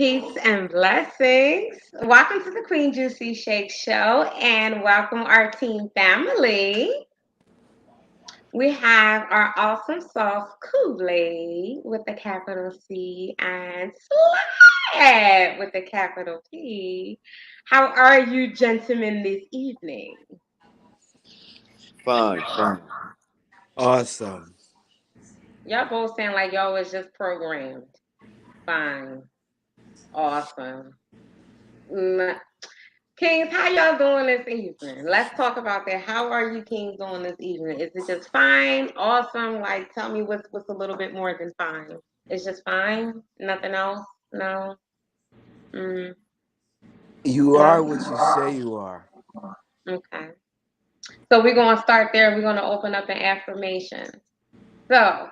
Peace and blessings. Welcome to the Queen Juicy Shake Show and welcome our team family. We have our awesome sauce Kool-Aid with the capital C and Slad with the capital P. How are you gentlemen this evening? Fine. Awesome. Y'all both sound like y'all was just programmed. Fine. Awesome. Mm, Kings, how y'all doing this evening? Let's talk about that. How are you Kings doing this evening? Is it just fine? Awesome? Like, tell me what's a little bit more than fine. It's just fine? Nothing else? No? Mm, You are no? what you say you are. Okay. So we're going to start there. We're going to open up an affirmation. So,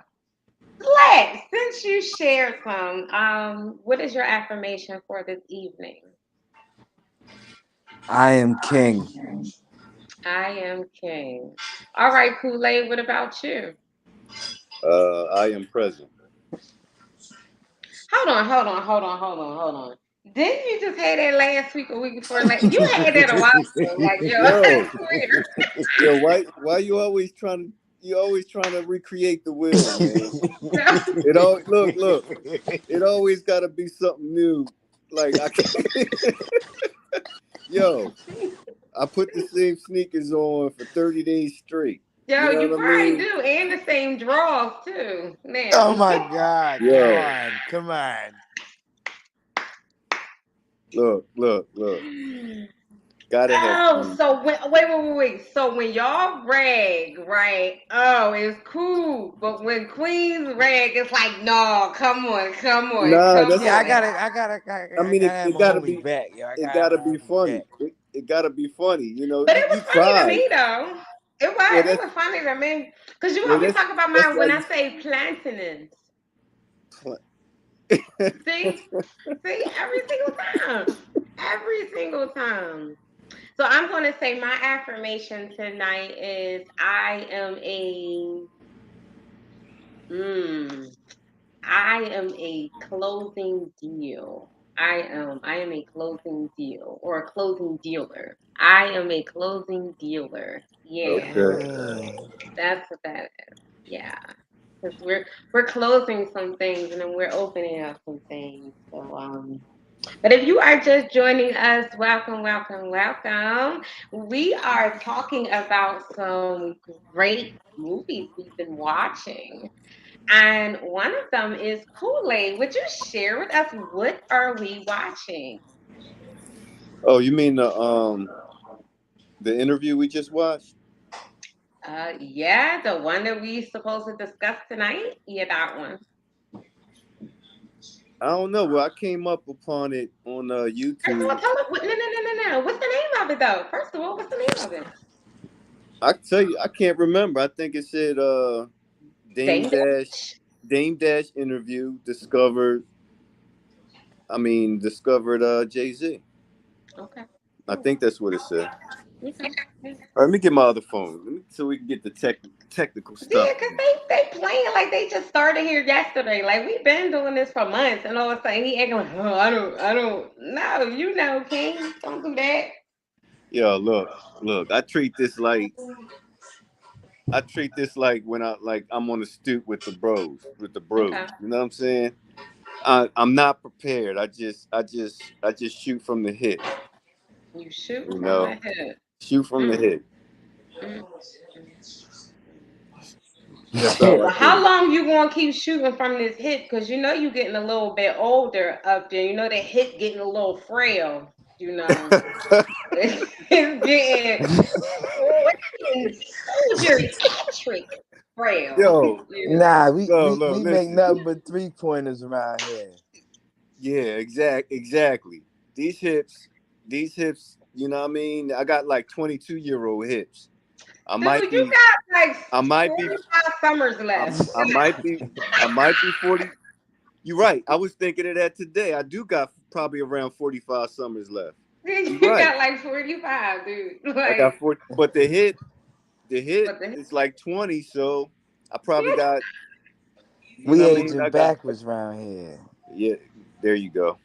Lex, since you shared some, what is your affirmation for this evening? I am king. I am king. All right, Kool-Aid, what about you? I am present. Hold on. Didn't you just have that last week or week before? Like you had that a while ago. Like yo, I Yo, swear. yo, why you always trying to recreate the wheel, man? No. It all look. It always got to be something new. Like I can't. Yo, I put the same sneakers on for 30 days straight. You Yo, know you what I probably mean? do, and the same draws too. Oh Now. my God. Come Yo, on. Come on. look. Gotta have Oh, fun. so wait. So when y'all rag, right? Oh, it's cool. But when queens rag, it's like, no, come on, come on, Nah, come that's. Yeah, I on. gotta I gotta I I mean, gotta have it my gotta homies be. back, yo. I It gotta have gotta my be homies funny. back. It gotta be funny. You know, But it you was funny to tried. me though. It Well, was. It that's was funny to me. Because you well, always talk about that's mine why when you. I say plantains. Pl- See? See? Every single time. Every single time. So I'm going to say my affirmation tonight is mm, I am a closing deal. I am a closing deal or a closing dealer. I am a closing dealer. Yeah. Okay. That's what that is. Yeah. Because we're closing some things and then we're opening up some things. So but if you are just joining us, welcome. We are talking about some great movies we've been watching. And one of them is Kool-Aid. Would you share with us what are we watching? Oh, you mean the interview we just watched? Yeah, the one that we supposed to discuss tonight. Yeah, that one. I don't know. Well, I came up upon it on First of all, YouTube. tell us no. What's the name of it though? First of all, what's the name of it? I tell you, I can't remember. I think it said Dame Dang Dash Dash. Dame Dash interview discovered Jay-Z. Okay. I Cool. think that's what it said. Okay. Yeah. All right, let me get my other phone. So we can get the technical stuff. Yeah, cause they playing like they just started here yesterday. Like we've been doing this for months, and all of a sudden he acting like, oh, I don't. No, you know, King, don't do that. Yo, look. I treat this like when I'm on the stoop with the bros. Okay, You know what I'm saying? I'm not prepared. I just shoot from the hip. you shooting You from the know, hip. shoot from the Mm, hip. mm. That's how I Well, how do long you gonna keep shooting from this hip? Cause you know you getting a little bit older up there. You know that hip getting a little frail. You know, it. it's getting, ooh, it's getting geriatric frail. Yo, You Nah, know. look, we make listen. nothing but 3-pointers around here. Yeah, exactly. These hips. You know what I mean? I got like 22-year-old hips. I might Dude, you be. got like I might be. 45 summers I, left. I might be. I might be 40. You're right. I was thinking of that today. I do got probably around 45 summers left. You're You right. got like 45, dude. I got Like, 40, but the hit what the is like 20. So I probably got. You We know what I mean? aging I got. backwards around here. Yeah. There you go.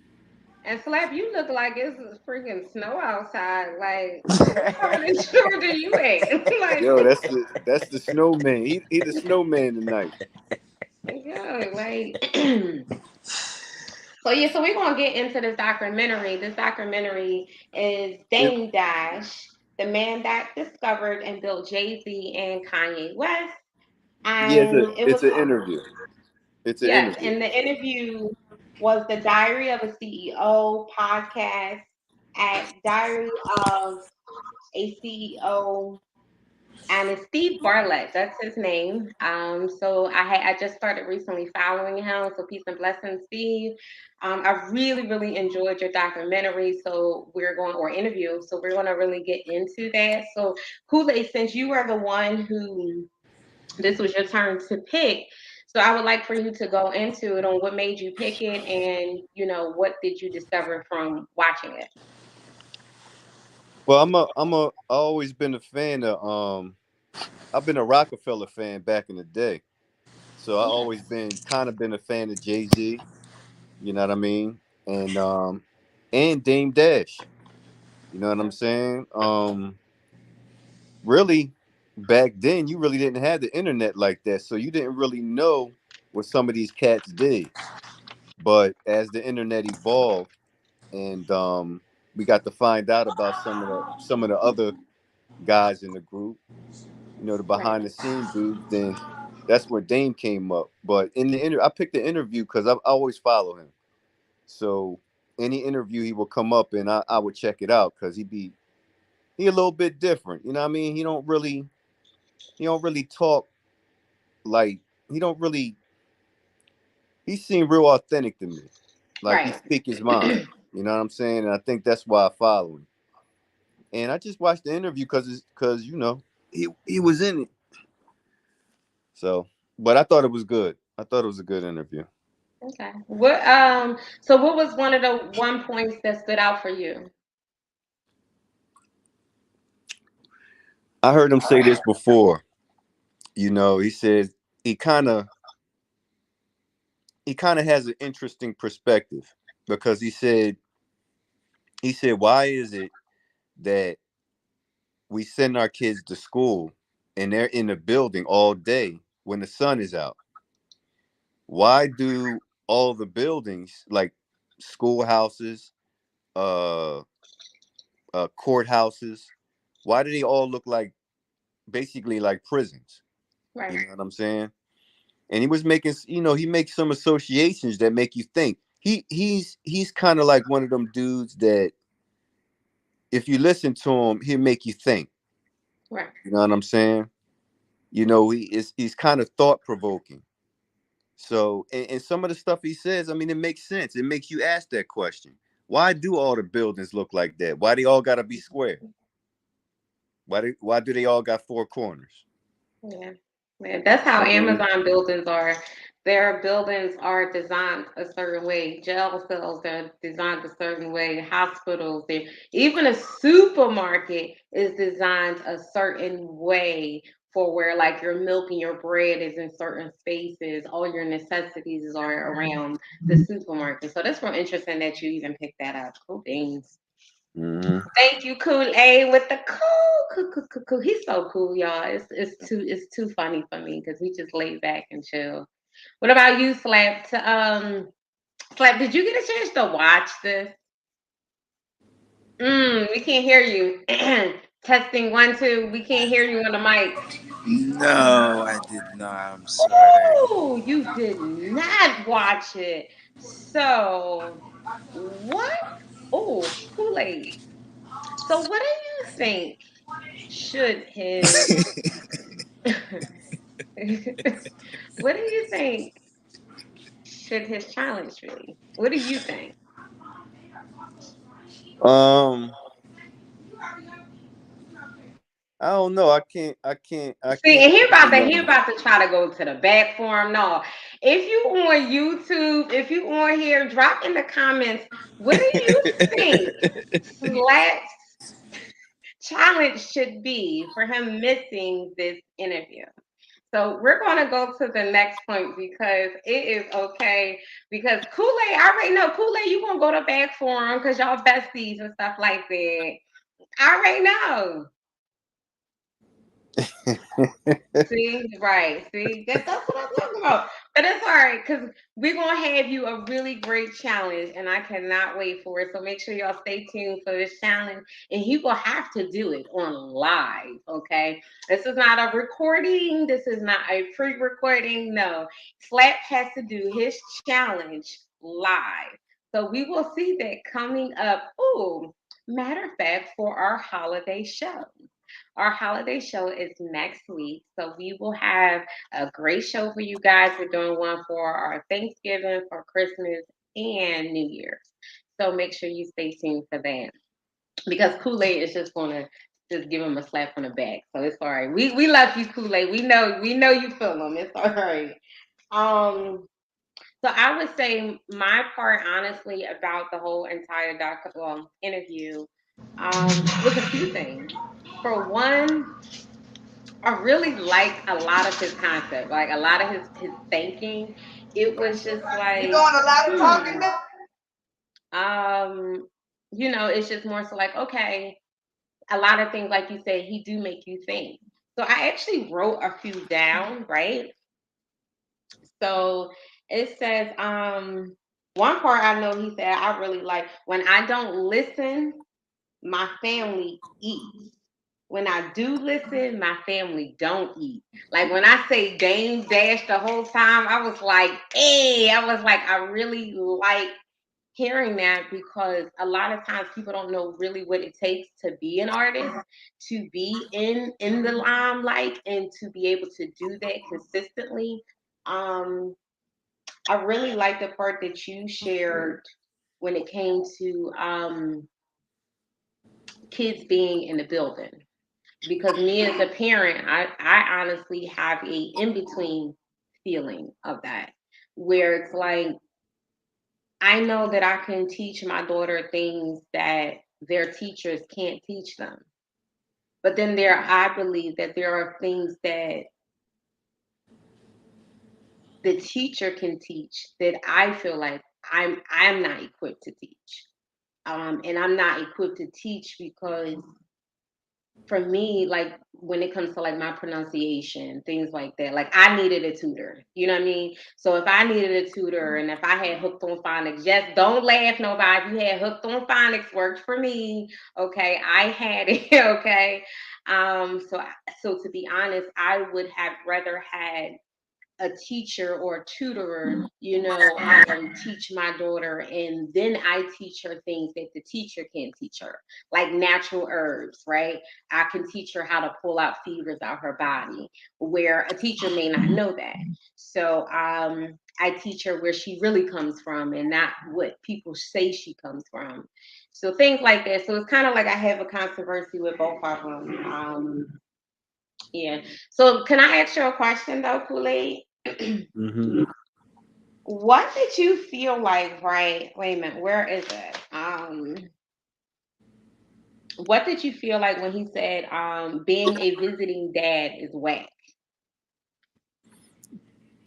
And Slap, you look like it's freaking snow outside. Like, what part of the shore do you at? Yo, Like, that's the snowman. He the snowman tonight. yeah, like. So yeah, so we're gonna get into this documentary. This documentary is It, Dame Dash, the man that discovered and built Jay Z and Kanye West, yeah, and it was it's an called, interview. It's an yes, interview. and the interview was the Diary of a CEO podcast at Diary of a CEO, and it's Steve Bartlett. That's his name. I just started recently following him. So peace and blessings, Steve. I really enjoyed your documentary. So we're going or interview. So we're going to really get into that. So Kool Aid, since you are the one who this was your turn to pick. So I would like for you to go into it on what made you pick it, and what did you discover from watching it. Well, I always been a fan of I've been a Rockefeller fan back in the day. So I always been a fan of Jay-Z, you know what I mean? And Dame Dash. You know what I'm saying? Really back then you really didn't have the internet like that. So you didn't really know what some of these cats did. But as the internet evolved and we got to find out about some of the other guys in the group, you know, the Right, behind the scene dudes, then that's where Dame came up. But in the I picked the interview because I always follow him. So any interview he will come up and I would check it out because he a little bit different. You know what I mean? He don't really talk like he don't really he seemed real authentic to me. Like he right. speak his mind. You know what I'm saying? And I think that's why I follow him. And I just watched the interview because you know he was in it. So, but I thought it was good. I thought it was a good interview. Okay. What was one of the one points that stood out for you? I heard him say this before. You know, he said he kind of he kind of has an interesting perspective because he said why is it that we send our kids to school and they're in the building all day when the sun is out? Why do all the buildings like schoolhouses, uh, courthouses, why do they all look like basically like prisons? You Right, know what I'm saying? And he was making, you know, he makes some associations that make you think. He's kind of like one of them dudes that if you listen to him, he'll make you think. right. You know what I'm saying? You know, he's kind of thought provoking. So, and some of the stuff he says, I mean, it makes sense. It makes you ask that question. Why do all the buildings look like that? Why they all gotta be square? Why do they all got four corners? Yeah. Yeah. That's how You know what I mean? Amazon buildings are. Their buildings are designed a certain way. Jail cells are designed a certain way. Hospitals, even a supermarket is designed a certain way for where like your milk and your bread is in certain spaces. All your necessities are around the supermarket. So that's real interesting that you even picked that up. Cool beans. Hmm. Thank you, Kool A with the cool. He's so cool, y'all. It's too funny for me because he just laid back and chill. What about you, Slap? Slap, did you get a chance to watch this? We can't hear you. Testing 1 2. We can't hear you on the mic. No, I did not. I'm sorry. Oh, you did not watch it. So what? Oh, Kool Aid. So what do you think should his what do you think should his challenge be? What do you think? Um, I don't know. I See, can't and he about say to he nothing. about to try to go to the back for him. No, if you on YouTube, if you on here, drop in the comments. What do you think Slack's challenge should be for him missing this interview? So we're going to go to the next point because it is okay. Because Kool-Aid, I already know Kool-Aid, you going to go to back for him because y'all besties and stuff like that. I already know. See, right. See, that's what I'm talking about. But it's all right because we're going to have you a really great challenge, and I cannot wait for it. So make sure y'all stay tuned for this challenge, and he will have to do it on live, okay? This is not a recording, this is not a pre recording. No, Slap has to do his challenge live. So we will see that coming up. Ooh, matter of fact, for our holiday show. Our holiday show is next week. So we will have a great show for you guys. We're doing one for our Thanksgiving, for Christmas, and New Year's. So make sure you stay tuned for that. Because Kool-Aid is just gonna just give him a slap on the back. So it's all right. We love you, Kool-Aid. We know you feel them. It's all right. Um so I would say my part honestly about the whole entire interview was a few things. For one, I really liked a lot of his concept, like a lot of his thinking. It was just You like, doing a lot of talking hmm, now? um, it's just more so like, okay, a lot of things, like you said, he do make you think. So I actually wrote a few down, right? So it says, one part I know he said I really like when I don't listen, my family eats. When I do listen, my family don't eat. Like when I say Dame Dash the whole time, I was like, hey, I was like, I really like hearing that because a lot of times people don't know really what it takes to be an artist, to be in the limelight and to be able to do that consistently. Um, I really like the part that you shared when it came to kids being in the building because me as a parent, I honestly have a in between feeling of that where it's like I know that I can teach my daughter things that their teachers can't teach them. But then I believe that there are things that the teacher can teach that I feel like I'm not equipped to teach. And I'm not equipped to teach because for me, like when it comes to like my pronunciation, things like that, like I needed a tutor. You know what I mean? So if I needed a tutor and if I had hooked on phonics, just don't laugh nobody. If you had hooked on phonics, worked for me. Okay. I had it. Okay. So to be honest, I would have rather had a teacher or a tutorer, teach my daughter, and then I teach her things that the teacher can't teach her, like natural herbs, right? I can teach her how to pull out fevers out her body, where a teacher may not know that. So I teach her where she really comes from and not what people say she comes from. So things like that. So it's kind of like I have a controversy with both of them. Yeah. So can I ask you a question though, Kool-Aid? Hmm. What did you feel like, right? Wait a minute, where is it? What did you feel like when he said being a visiting dad is whack?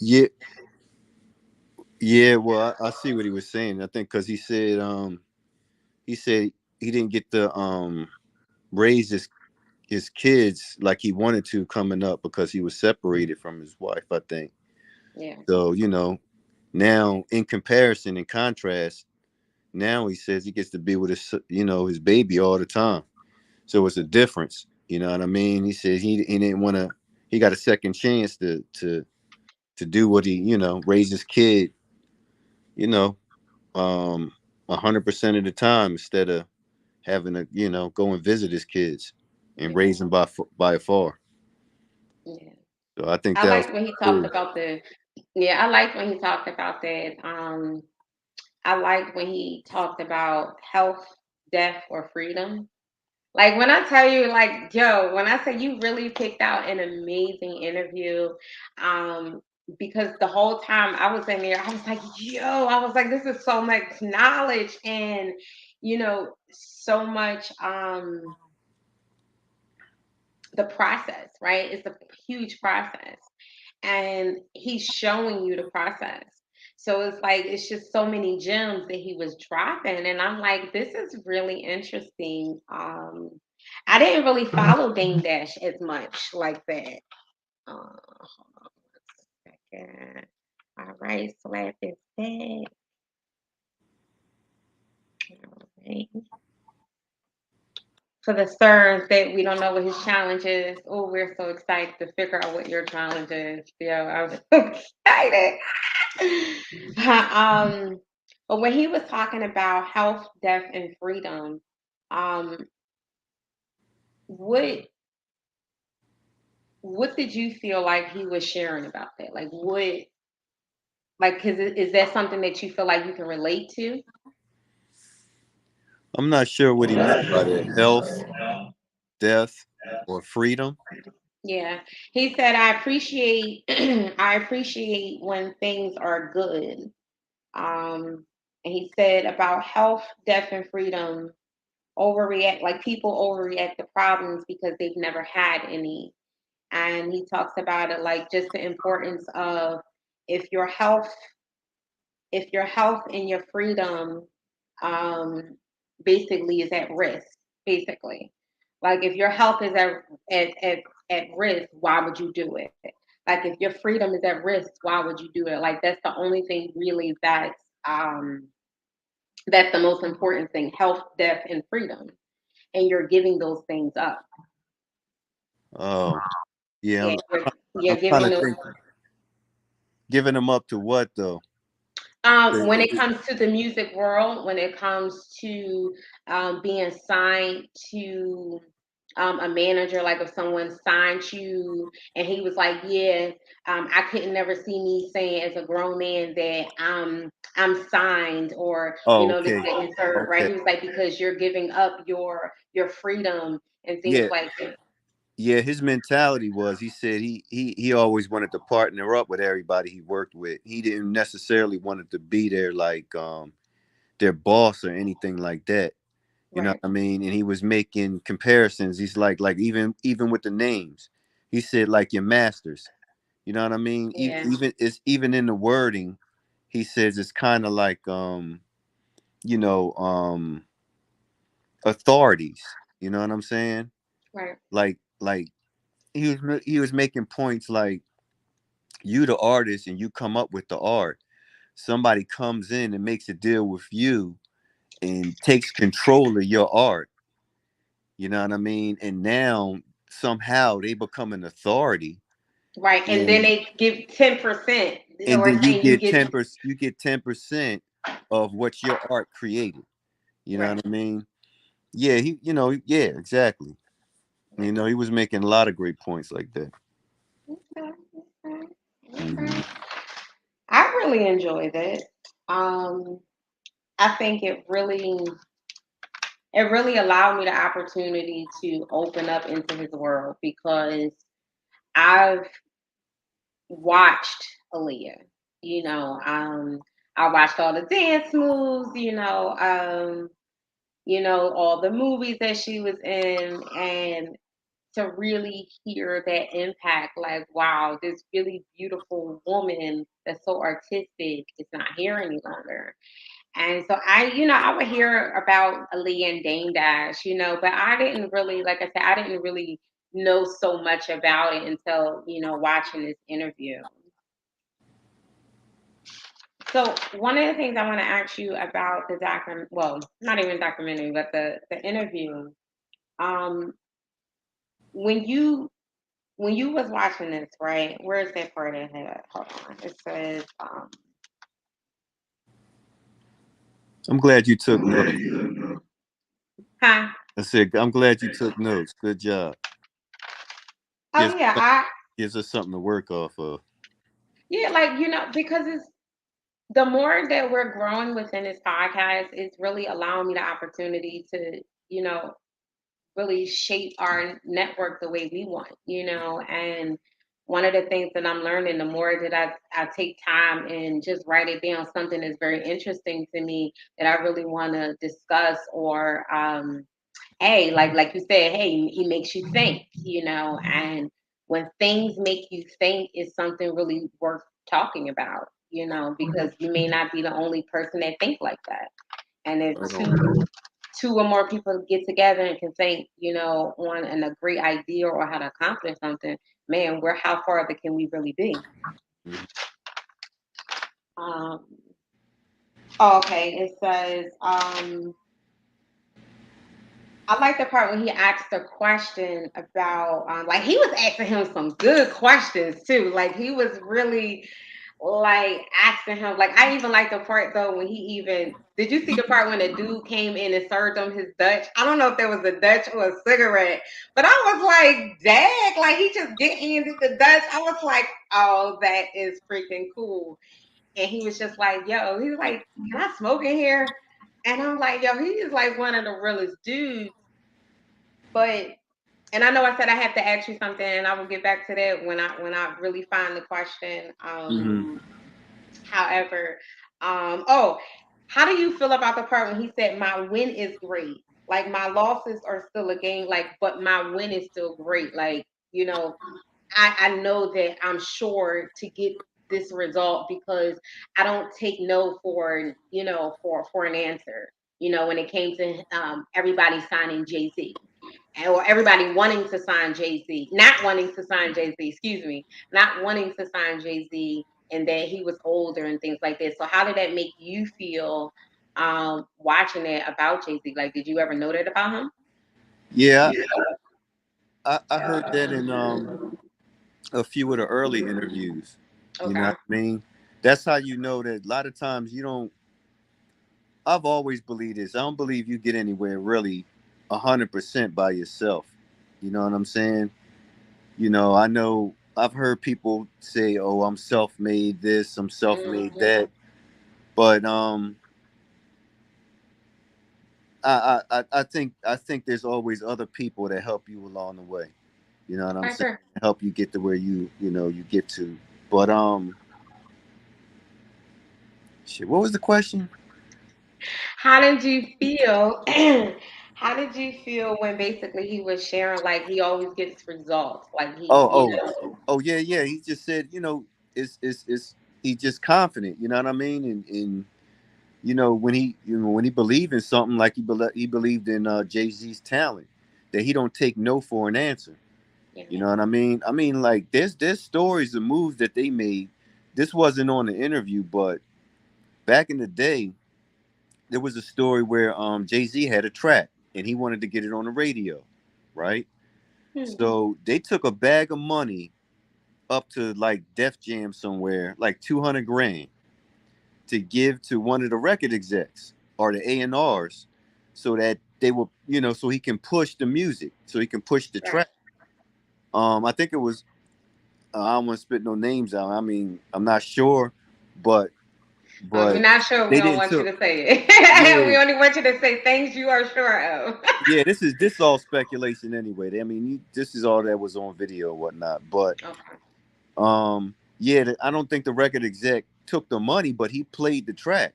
Yeah, yeah. Well, I see what he was saying. I think because he said he didn't get to raise his kids like he wanted to coming up because he was separated from his wife. I think Yeah, so. Now in comparison, in contrast, now he says he gets to be with his baby all the time. So it's a difference. You know what I mean? He said he didn't want to. He got a second chance to do what he raise his kid. You know, 100% of the time instead of having to go and visit his kids and yeah, raise them by afar. yeah. So I think I that was liked when he talked cool. about I liked when he talked about that. I liked when he talked about health, death, or freedom. Like when I tell you, like, yo, when I say you really picked out an amazing interview, um, because the whole time I was in there, I was like, yo, I was like, this is so much knowledge and, so much the process, right? It's a huge process. And he's showing you the process. So it's like it's just so many gems that he was dropping. And I'm like, this is really interesting. I didn't really follow Dame Dash as much like that. Hold on a second. All right, slap is back. All right. For the sirs that we don't know what his challenge is. Oh, we're so excited to figure out what your challenge is. Yo, I was so excited. um, but when he was talking about health, death, and freedom, um, what what did you feel like he was sharing about that? Like what, like, cause is that something that you feel like you can relate to? I'm not sure what he meant by that. Health, death, or freedom. Yeah, he said, "I appreciate, I appreciate when things are good." And he said about health, death, and freedom, overreact, like people overreact to problems because they've never had any. And he talks about it like just the importance of if your health, if your health and your freedom um, basically is at risk, basically. Like if your health is at, at, at risk, why would you do it? Like if your freedom is at risk, why would you do it? Like that's the only thing really that's the most important thing, health, death, and freedom. And you're giving those things up. Oh, yeah. Yeah, I'm you're trying giving to those. think. Giving them up to what though? When it comes to the music world, when it comes to being signed to a manager, like if someone signed you and he was like, "Yeah, I couldn't never see me saying as a grown man that I'm signed," or Oh, this, okay, that, and the third, right? okay. He was like, "Because you're giving up your freedom and things Yeah, like that." yeah. His mentality was he said he always wanted to partner up with everybody he worked with. He didn't necessarily wanted to be their boss or anything like that. You know Right. what I mean? And he was making comparisons. He's like even with the names. He said like your masters. You know what I mean? Yeah. Even it's even in the wording. He says it's kind of like you know authorities. You know what I'm saying? Right. Like he was making points like you the artist and you come up with the art. Somebody comes in and makes a deal with you and takes control of your art. You know what I mean? And now somehow they become an authority, Right. And then and they give 10%, or then you saying you get get 10% of what your art created. You know right. what I mean? Yeah, yeah, exactly. He was making a lot of great points like that. Okay, okay, Hmm. okay. I really enjoyed it. Um, I think it really allowed me the opportunity to open up into his world because I've watched Aaliyah. You know, I watched all the dance moves. All the movies that she was in, and to really hear that impact, like, wow, this really beautiful woman that's so artistic is not here any longer. And so I would hear about Aaliyah and Dame Dash, but I didn't really, like I said, I didn't really know so much about it until, watching this interview. So one of the things I want to ask you about the well, not even documentary, but the interview, um, when you was watching this, right? Where is that part in here? Hold on. It says, I'm glad you took notes. huh? I said I'm glad you took notes. Good job. Oh Gives yeah, gives us something to work off of. yeah, like because it's the more that we're growing within this podcast, it's really allowing me the opportunity to, you know, really shape our network the way we want, and one of the things that I'm learning, the more that I take time and just write it down, something that's very interesting to me that I really want to discuss or hey, like you said, hey, he makes you think, and when things make you think, it's something really worth talking about, because you may not be the only person that think like that. And if Right on. two or more people get together and can think, on a great idea or how to accomplish something, man, where how farther can we really be? Mhm. Um, oh, okay, it says, I like the part when he asked a question about, like he was asking him some good questions too. Like he was really like asking him. Like I even like the part though when he even did you see the part when the dude came in and served him his Dutch? I don't know if there was a Dutch or a cigarette, but I was like, dang, like he just get handed the Dutch. I was like, oh, that is freaking cool. And he was just like, yo, he was like, can I smoke in here? And I'm like, yo, he is like one of the realest dudes. But and I know I said I have to ask you something, and I will get back to that when I really find the question. Mhm. However, oh, how do you feel about the part when he said my win is great? Like my losses are still a game, like but my win is still great. Like I know that I'm sure to get this result because I don't take no for for an answer. When it came to everybody signing Jay Z or everybody wanting to sign Jay Z, not wanting to sign Jay Z, excuse me, not wanting to sign Jay Z, and that he was older and things like this. So, how did that make you feel watching it about Jay Z? Like, did you ever know that about him? Yeah, I heard that in a few of the early interviews. You know what Okay. I mean? That's how you know that a lot of times you don't. I've always believed this. I don't believe you get anywhere really 100% by yourself. You know what I'm saying? I know I've heard people say, "Oh, I'm self-made this, I'm self-made Hmm. that," but I think there's always other people that help you along the way. You know what I'm Okay, saying? sure. Help you get to where you get to. But shit. What was the question? How did you feel? How did you feel when basically he was sharing like he always gets results? Like Oh, he. oh, yeah, yeah. He just said, it's he just confident. You know what I mean? And when he believed in something, like he believed in Jay Z's talent, that he don't take no for an answer. Yeah. You know what I mean? I mean, like there's stories of moves that they made. This wasn't on the interview, but back in the day, there was a story where Jay Z had a track and he wanted to get it on the radio, right? Hmm. So they took a bag of money up to like Def Jam somewhere, like 200 grand, to give to one of the record execs or the A&Rs, so that they will, so he can push the music, so he can push the Right. track. I think it was. I don't want to spit no names out. I mean, I'm not sure, but If you're but not sure, we they don't didn't want you took. to say it. Yeah, We only want you to say things you are sure of. yeah. This all speculation anyway. I mean, this is all that was on video or whatnot. But Okay. yeah, I don't think the record exec took the money, but he played the track.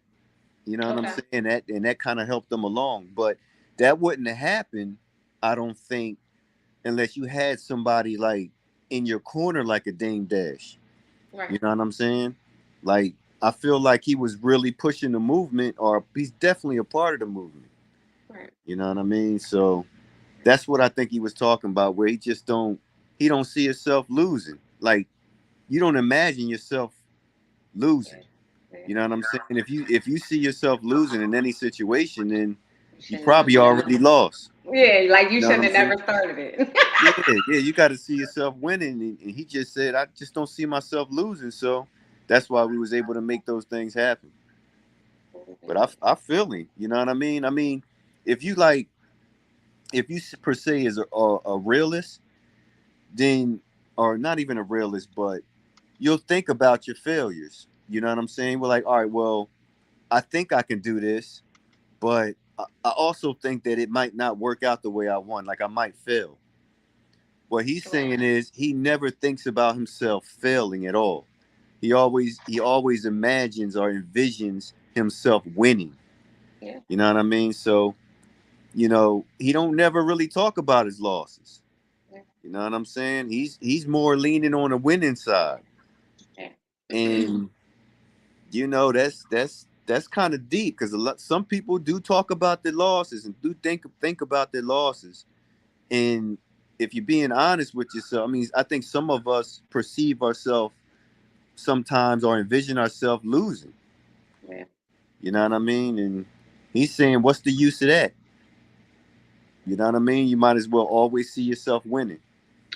You know what I'm Okay. saying? That kind of helped them along. But that wouldn't have happened, I don't think, unless you had somebody like in your corner like a Dame Dash. Right. You know what I'm saying? Like I feel like he was really pushing the movement, or he's definitely a part of the movement. Right. You know what I mean? So that's what I think he was talking about, where he don't see himself losing. Like you don't imagine yourself losing. Yeah. Yeah. You know what I'm saying? If you see yourself losing in any situation, then You you shouldn't even probably start. already lost. Yeah, like you You know what shouldn't I'm have saying? never started it. Yeah, yeah. You got to see yourself winning, and he just said, "I just don't see myself losing." So that's why we was able to make those things happen. But I feel him. You know what I mean? I mean, if you like, if you per se is a realist, then or not even a realist, but you'll think about your failures. You know what I'm saying? We're like, all right, well, I think I can do this, but I also think that it might not work out the way I want. Like I might fail. What he's Right. saying is he never thinks about himself failing at all. He always imagines or envisions himself winning. Yeah. You know what I mean? So he don't never really talk about his losses. Yeah. You know what I'm saying? He's more leaning on the winning side. Yeah. And that's kind of deep because some people do talk about their losses and do think about their losses. And if you're being honest with yourself, I mean, I think some of us perceive ourselves sometimes or envision ourselves losing. Yeah. You know what I mean? And he's saying, what's the use of that? You know what I mean? You might as well always see yourself winning.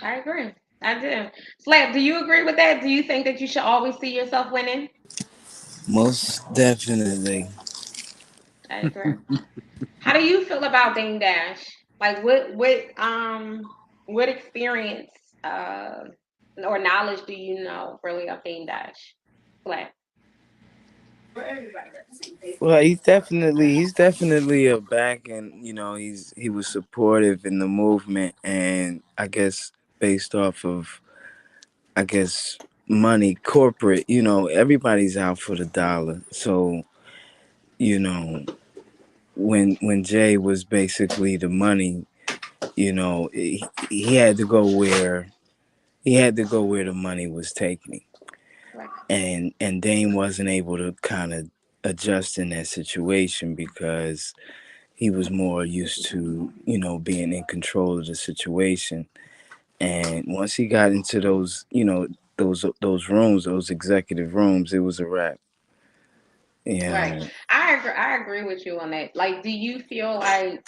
I agree. I do. Slap, do you agree with that? Do you think that you should always see yourself winning? Most definitely. I agree. How do you feel about Dame Dash? Like what experience uh or knowledge do you know really of Dame Dash? Slap. Well, he's definitely a back, and he was supportive in the movement, and I guess based off of, I guess, money, corporate. Everybody's out for the dollar. So you know when Jay was basically the money, he had to go where the money was taking him, Right. and Dame wasn't able to kind of adjust in that situation because he was more used to being in control of the situation. And once he got into those rooms, those executive rooms, it was a wrap. you Right. know I agree with you on that. Like, do you feel like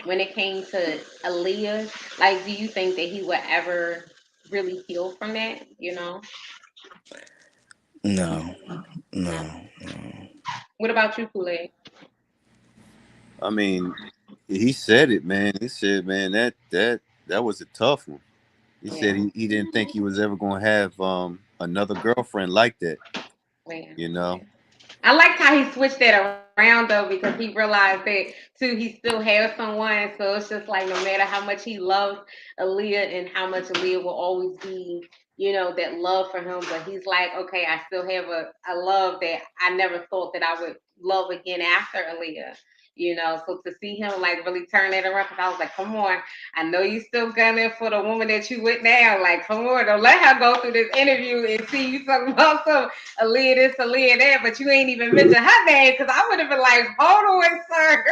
when it came to Aaliyah, like do you think that he would ever really heal from that, you know? no, No. no, no. What about you, Kool-Aid? I mean, he said it, man. He said, man, that was a tough one. He said Yeah. he didn't think he was ever gonna have another girlfriend like that. Man. You know. Yeah. I liked how he switched that around though because he realized that too he still has someone. So it's just like no matter how much he loves Aaliyah and how much Aaliyah will always be, that love for him. But he's like, okay, I still have a love that I never thought that I would love again after Aaliyah. So to see him like really turn that around, because I was like, come on, I know you still gunning for the woman that you with now. Like, come on, don't let her go through this interview and see you talking about some Aaliyah this, Aaliyah that, but you ain't even mentioned her name because I would have been like, hold on, sir.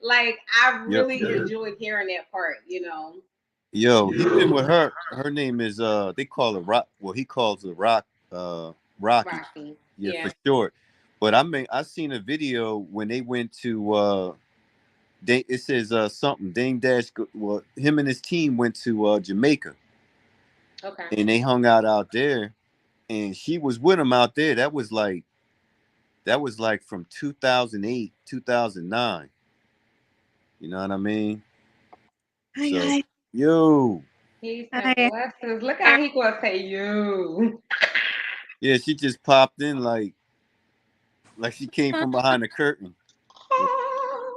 Like, I Yep. really enjoyed hearing that part. Yo, he been with her. Her name is they call her Rock. Well, he calls her Rocky. Rocky. Yeah, for Yeah. short. But I seen a video when they went to it says something Dame Dash. Well, him and his team went to Jamaica Okay. and they hung out there, and she was with him out there. That was like from 2008, 2009. You know what I mean? Hi So guys. yo, He said, Hi. blessings. Look how he gonna say you. yeah, she just popped in like she came from behind the curtain.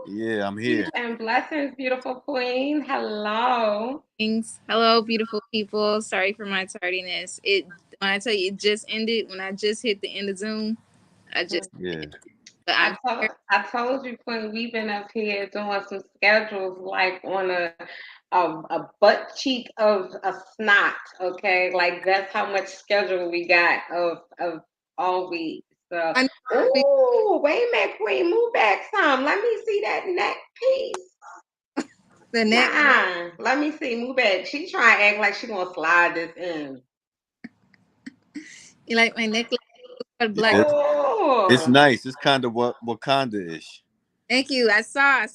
Yeah, I'm Peace here. and blessings, beautiful queen. Hello. Thanks. Hello, beautiful people. Sorry for my tardiness. It When I tell you it just ended, when I just hit the end of Zoom, I just Yeah. but I I'm told here. I told you, Queen, we've been up here doing some schedules like on a butt cheek of snot, okay? Like that's how much schedule we got of all week. So I know ooh, wait a minute, Queen, move back some. Let me see that neck piece. the neck. Let me see, move back. She trying to act like she gonna slide this in. You like my necklace? Got Yeah, black. it's Oh, nice. It's kind of what Wakanda ish. Thank you. I saw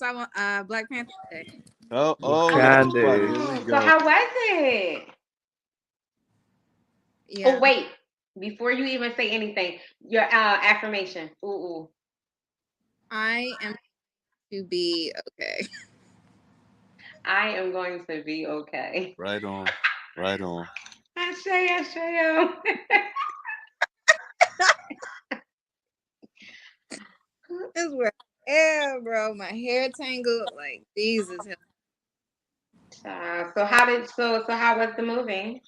Black Panther today. Oh, that's right. Wakanda. There we so go. how was it? Oh Yeah. wait, before you even say anything, your affirmation. Ooh, ooh. I am to be okay. I am going to be okay. Right on. Right on. Ashe, Ashe. That's where I am, bro. My hair tangled. Like Jesus. So how was the movie?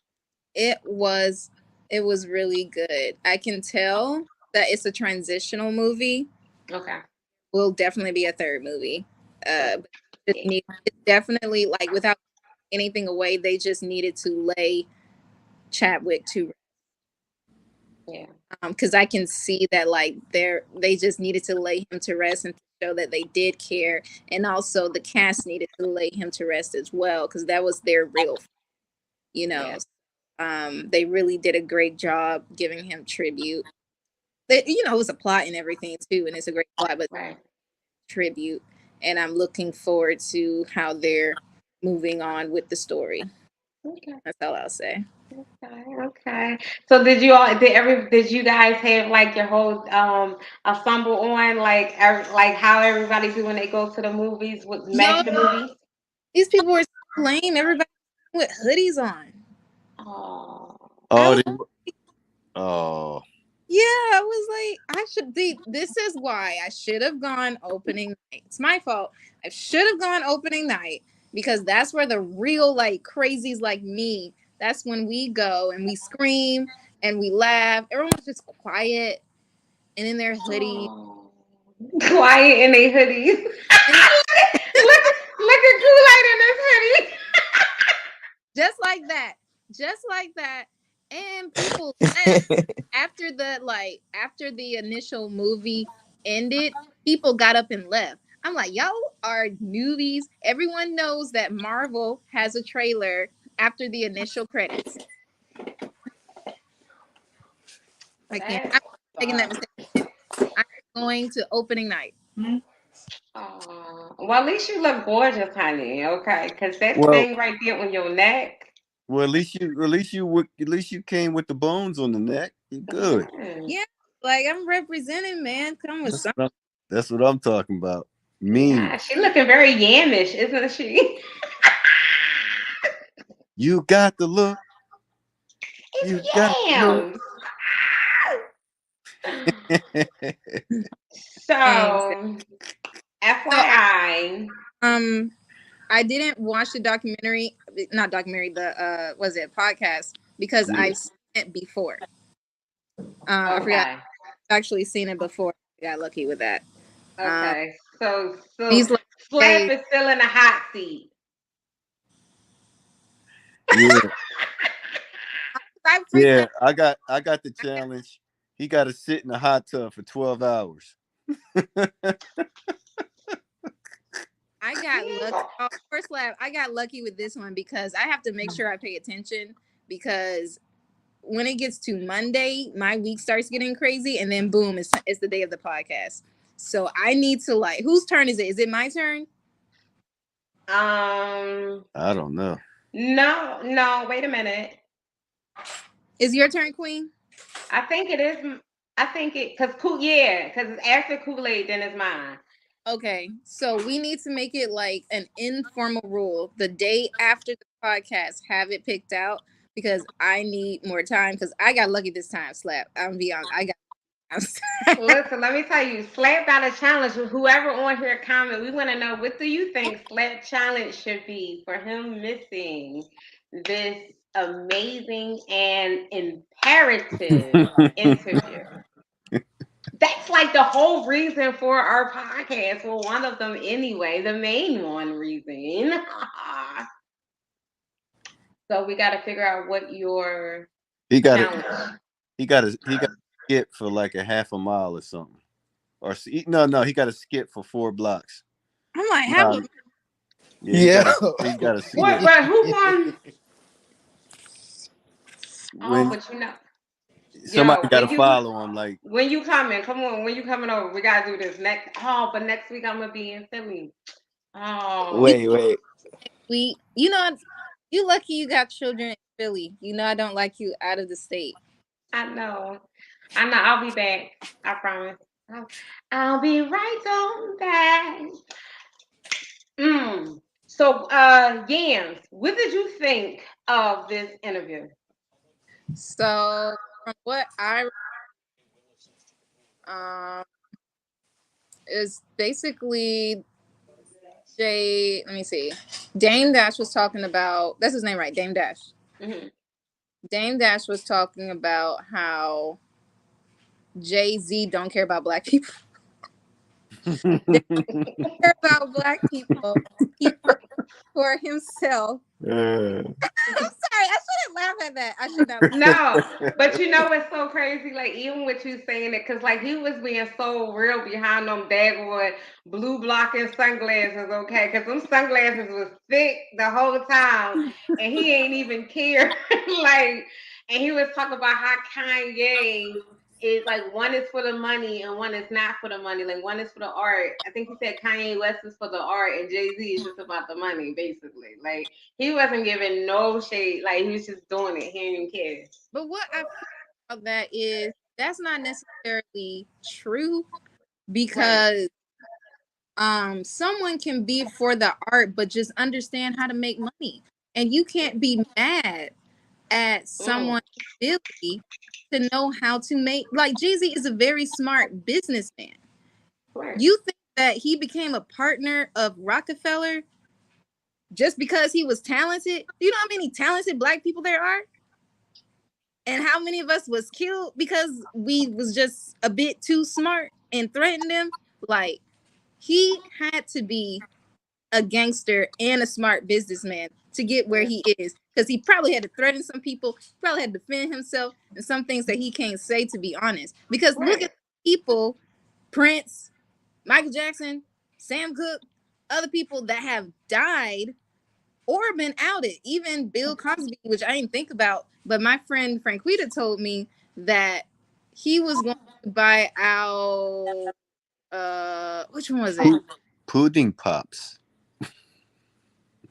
It was it was really good. I can tell that it's a transitional movie. Okay. Will definitely be a third movie. But just need it's definitely like without anything away, they just needed to lay Chadwick to Yeah. because I can see that like they just needed to lay him to rest and to show that they did care, and also the cast needed to lay him to rest as well because that was their real, you Yeah. know. They really did a great job giving him tribute. It was a plot and everything too, and it's a great plot, but Right. tribute, and I'm looking forward to how they're moving on with the story. Okay. That's all I'll say. Okay. Okay. So did you guys have like your whole ensemble on like how everybody do when they go to the movies with Yo, match the movies? these people were so lame. Everybody with hoodies on. Oh. I Oh, was they, oh, Yeah, I was like, I should be. This is why I should have gone opening night. It's my fault. I should have gone opening night because that's where the real like crazies like me. That's when we go and we scream and we laugh. Everyone's just quiet and in their hoodie. Oh. Quiet in a hoodie. And Look at Kool-Aid in this hoodie. just like that, just like that, and people left after the initial movie ended. People got up and left. I'm like, y'all are newbies. Everyone knows that Marvel has a trailer after the initial credits. I can't. That's I'm taking that mistake again. I'm going to opening night. well, at least you look gorgeous, honey. Okay, because that well, thing right there on your neck. well. At least you came with the bones on the neck. You good. Yeah. Yeah, like I'm representing, man. Come with That's some. that's what I'm talking about. Yeah, Mean. she looking very yamish, isn't she? You got the look. You It's got the look. yams. Thanks. So, So FYI. um I didn't watch the documentary, not documentary, the was it podcast because Yeah. I've seen it before. I forgot Okay. I've actually seen it before. I got lucky with that. Um, Okay. So these last Slap days, is still in the hot seat. Yeah. I pre Yeah. I got the challenge. He got to sit in a hot tub for 12 hours. I He got ain't lucky. go- Oh, first lab, I got lucky with this one because I have to make sure I pay attention because when it gets to Monday, my week starts getting crazy, and then boom, it's the day of the podcast. So I need to like, whose turn is it? Is it my turn? Um. I don't know. No. No. Wait a minute. Is your turn, Queen? I think it is. I think it because yeah, because after Kool Aid, then it's mine. Okay, so we need to make it like an informal rule. The day after the podcast, have it picked out because I need more time because I got lucky this time. Slap. I'm gonna be honest. I got. Listen, let me tell you, Slap got a challenge. Whoever on here comment, we want to know what do you think Slap challenge should be for him missing this amazing and imperative interview. That's like the whole reason for our podcast. Well, one of them anyway, the main one reason. So we got to figure out what your he got a challenge. he got a skip for like a half a mile or something. No, he got a skip for 4 blocks. I'm like, have Nah, a yeah, Yeah. he got a What? skip. But who won? Oh, When but you know, somebody yo, got to follow him, like, when you coming? Come on, when you coming over? We gotta do this next. Oh, but next week I'm gonna be in Philly. Oh, Wait. we. You know, you lucky you got children in Philly. You know, I don't like you out of the state. I know, I know. I'll be back. I promise. I'll, I'll be right on back. So, Yams, what did you think of this interview? So from what I um is basically Jay. Let me see. Dame Dash was talking about. That's his name, right? Dame Dash. Hmm. Dame Dash was talking about how Jay Z don't care about black people. Doesn't care about black people. He looks for himself. I'm sorry, I shouldn't laugh at that. I should not. No, but you know what's so crazy? Like even with you saying it, because like he was being so real behind them daggone blue blocking sunglasses, okay? Because them sunglasses was thick the whole time, and he ain't even care. Like, and he was talking about how Kanye is like one is for the money and one is not for the money. Like one is for the art. I think he said Kanye West is for the art and Jay Z is just about the money, basically. Like he wasn't giving no shade. Like he was just doing it. He didn't even care. But what I feel about that is that's not necessarily true Right. because someone can be for the art but just understand how to make money. And you can't be mad at Mm, someone's ability to know how to make, like, Jeezy is a very smart businessman. right. You think that he became a partner of Rockefeller just because he was talented? Do you know how many talented black people there are? And how many of us was killed because we was just a bit too smart and threatened them? Like, he had to be a gangster and a smart businessman to get where Mm, he is, because he probably had to threaten some people, probably had to defend himself, and some things that he can't say, to be honest. Because look right. at people, Prince, Michael Jackson, Sam Cooke, other people that have died or been outed. Even Bill Cosby, which I didn't think about, but my friend Franquita told me that he was going to buy out. Which one was it? Pudding pops.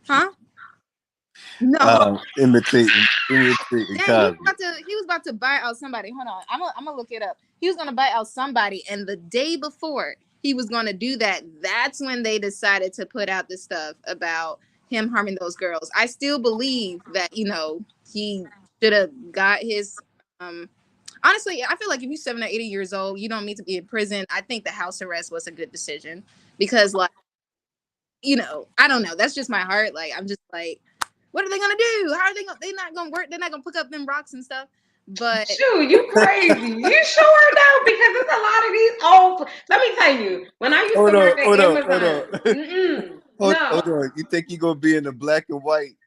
Huh? No. Imitating Dang, Cosby. he was about to buy out somebody. Hold on. I'm gonna look it up. He was gonna buy out somebody, and the day before he was gonna do that, that's when they decided to put out this stuff about him harming those girls. I still believe that, he should have got his honestly, I feel like if you're 7 or 80 years old, you don't need to be in prison. I think the house arrest was a good decision because, like, I don't know. That's just my heart. Like, I'm just like, what are they gonna do? How are they gonna? They're not gonna work. They're not gonna pick up them rocks and stuff. But Shoot, you crazy. You sure though? Because there's a lot of these old. Let me tell you, when I used to Hold on, work at hold on, hold Amazon, on. Hold no, on. You think you gonna be in a black and white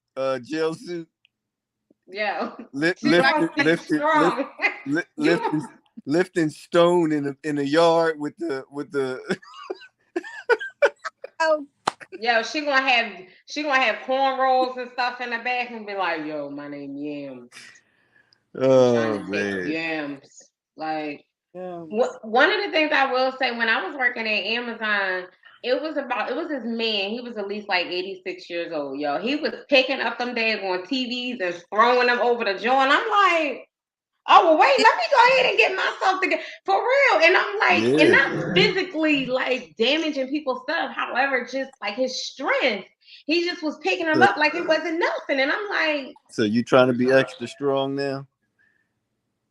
jail suit? yo, Lift, you black gonna lifting, be lifting, lift, strong. You lifting, lifting stone in a yard with the. oh, Yo, she gonna have cornrows and stuff in the back and be like, "Yo, my name Yams. I'm trying Oh to take man. Yams." Like yes. one of the things I will say when I was working at Amazon, it was this man. He was at least like 86 years old. Yo, he was picking up them daggone TVs and throwing them over the joint. I'm like, oh well, wait, let me go ahead and get myself together for real. And I'm like, and Yeah. not physically like damaging people's stuff. However, just like his strength, he just was picking them So, up like it wasn't nothing. And I'm like, so you trying to be extra strong now,